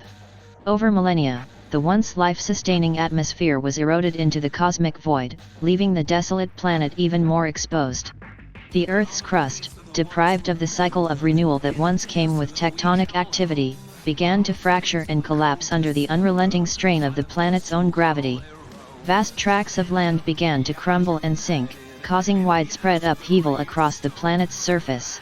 Over millennia, the once life-sustaining atmosphere was eroded into the cosmic void, leaving the desolate planet even more exposed. The Earth's crust, deprived of the cycle of renewal that once came with tectonic activity, began to fracture and collapse under the unrelenting strain of the planet's own gravity. Vast tracts of land began to crumble and sink, causing widespread upheaval across the planet's surface.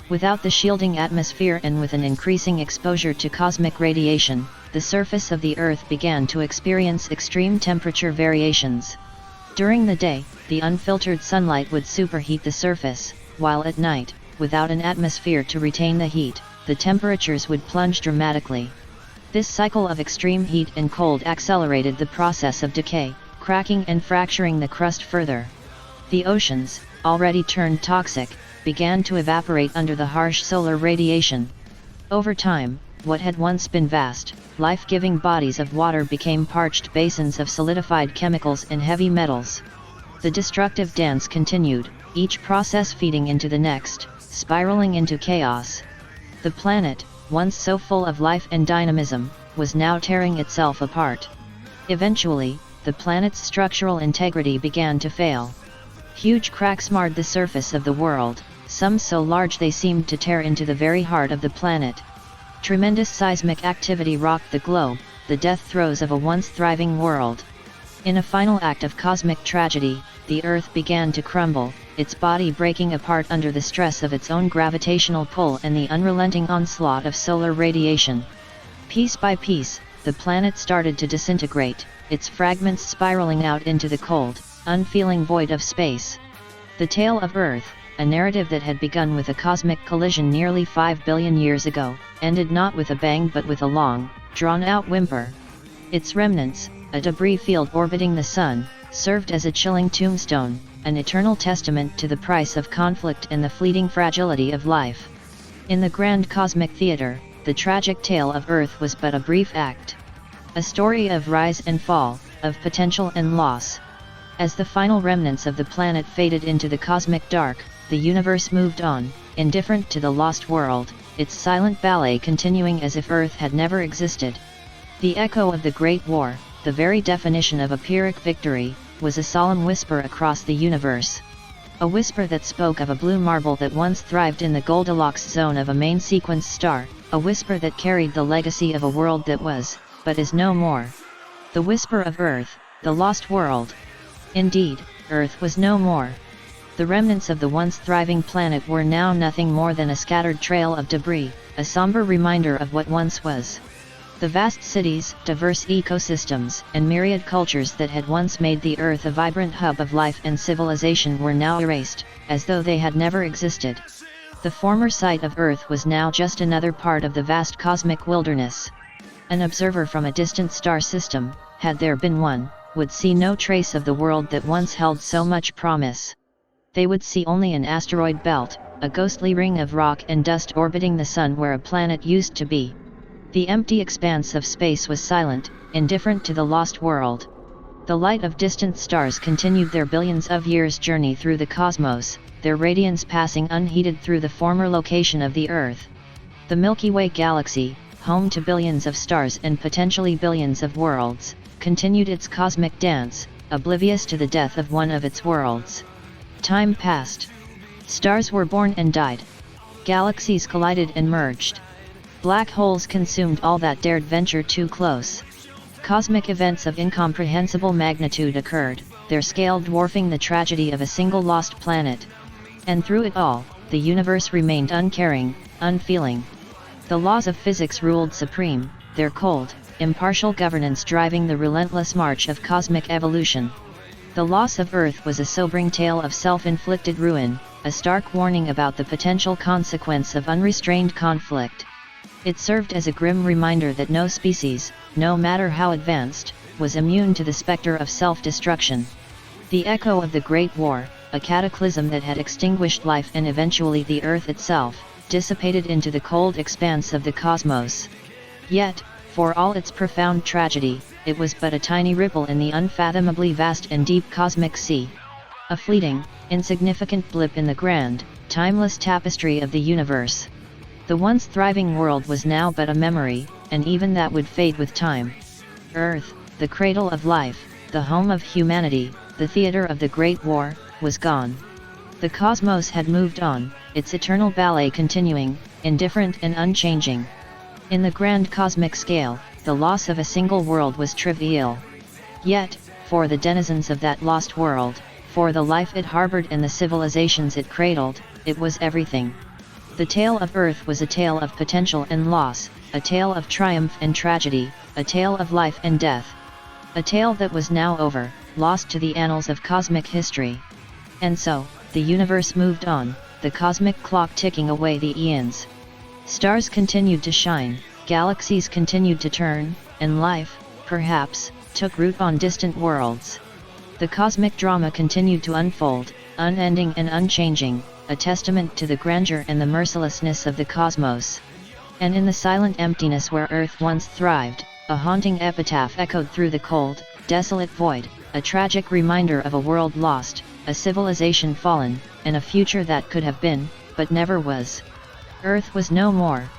Without the shielding atmosphere and with an increasing exposure to cosmic radiation, the surface of the Earth began to experience extreme temperature variations. During the day, the unfiltered sunlight would superheat the surface, while at night, without an atmosphere to retain the heat, the temperatures would plunge dramatically. This cycle of extreme heat and cold accelerated the process of decay, cracking and fracturing the crust further. The oceans, already turned toxic, began to evaporate under the harsh solar radiation. Over time, what had once been vast, life-giving bodies of water became parched basins of solidified chemicals and heavy metals. The destructive dance continued, each process feeding into the next, spiraling into chaos. The planet, once so full of life and dynamism, was now tearing itself apart. Eventually, the planet's structural integrity began to fail. Huge cracks marred the surface of the world, some so large they seemed to tear into the very heart of the planet. Tremendous seismic activity rocked the globe, the death throes of a once thriving world. In a final act of cosmic tragedy, the Earth began to crumble, its body breaking apart under the stress of its own gravitational pull and the unrelenting onslaught of solar radiation. Piece by piece, the planet started to disintegrate, its fragments spiraling out into the cold, unfeeling void of space. The tale of Earth, a narrative that had begun with a cosmic collision nearly 5 billion years ago, ended not with a bang but with a long, drawn-out whimper. Its remnants, a debris field orbiting the Sun, served as a chilling tombstone, an eternal testament to the price of conflict and the fleeting fragility of life. In the grand cosmic theater, the tragic tale of Earth was but a brief act. A story of rise and fall, of potential and loss. As the final remnants of the planet faded into the cosmic dark, the universe moved on, indifferent to the lost world, its silent ballet continuing as if Earth had never existed. The echo of the Great War, the very definition of a Pyrrhic victory, was a solemn whisper across the universe. A whisper that spoke of a blue marble that once thrived in the Goldilocks zone of a main sequence star, a whisper that carried the legacy of a world that was, but is no more. The whisper of Earth, the lost world. Indeed, Earth was no more. The remnants of the once thriving planet were now nothing more than a scattered trail of debris, a somber reminder of what once was. The vast cities, diverse ecosystems, and myriad cultures that had once made the Earth a vibrant hub of life and civilization were now erased, as though they had never existed. The former site of Earth was now just another part of the vast cosmic wilderness. An observer from a distant star system, had there been one, would see no trace of the world that once held so much promise. They would see only an asteroid belt, a ghostly ring of rock and dust orbiting the Sun where a planet used to be. The empty expanse of space was silent, indifferent to the lost world. The light of distant stars continued their billions of years' journey through the cosmos, their radiance passing unheeded through the former location of the Earth. The Milky Way galaxy, home to billions of stars and potentially billions of worlds, continued its cosmic dance, oblivious to the death of one of its worlds. Time passed. Stars were born and died. Galaxies collided and merged. Black holes consumed all that dared venture too close. Cosmic events of incomprehensible magnitude occurred, their scale dwarfing the tragedy of a single lost planet. And through it all, the universe remained uncaring, unfeeling. The laws of physics ruled supreme, their cold, impartial governance driving the relentless march of cosmic evolution. The loss of Earth was a sobering tale of self-inflicted ruin, a stark warning about the potential consequence of unrestrained conflict. It served as a grim reminder that no species, no matter how advanced, was immune to the specter of self-destruction. The echo of the Great War, a cataclysm that had extinguished life and eventually the Earth itself, dissipated into the cold expanse of the cosmos. Yet, for all its profound tragedy, it was but a tiny ripple in the unfathomably vast and deep cosmic sea. A fleeting, insignificant blip in the grand, timeless tapestry of the universe. The once thriving world was now but a memory, and even that would fade with time. Earth, the cradle of life, the home of humanity, the theater of the Great War, was gone. The cosmos had moved on, its eternal ballet continuing, indifferent and unchanging. In the grand cosmic scale, the loss of a single world was trivial. Yet, for the denizens of that lost world, for the life it harbored and the civilizations it cradled, it was everything. The tale of Earth was a tale of potential and loss, a tale of triumph and tragedy, a tale of life and death. A tale that was now over, lost to the annals of cosmic history. And so, the universe moved on, the cosmic clock ticking away the eons. Stars continued to shine, galaxies continued to turn, and life, perhaps, took root on distant worlds. The cosmic drama continued to unfold, unending and unchanging, a testament to the grandeur and the mercilessness of the cosmos. And in the silent emptiness where Earth once thrived, a haunting epitaph echoed through the cold, desolate void, a tragic reminder of a world lost, a civilization fallen, and a future that could have been, but never was. Earth was no more.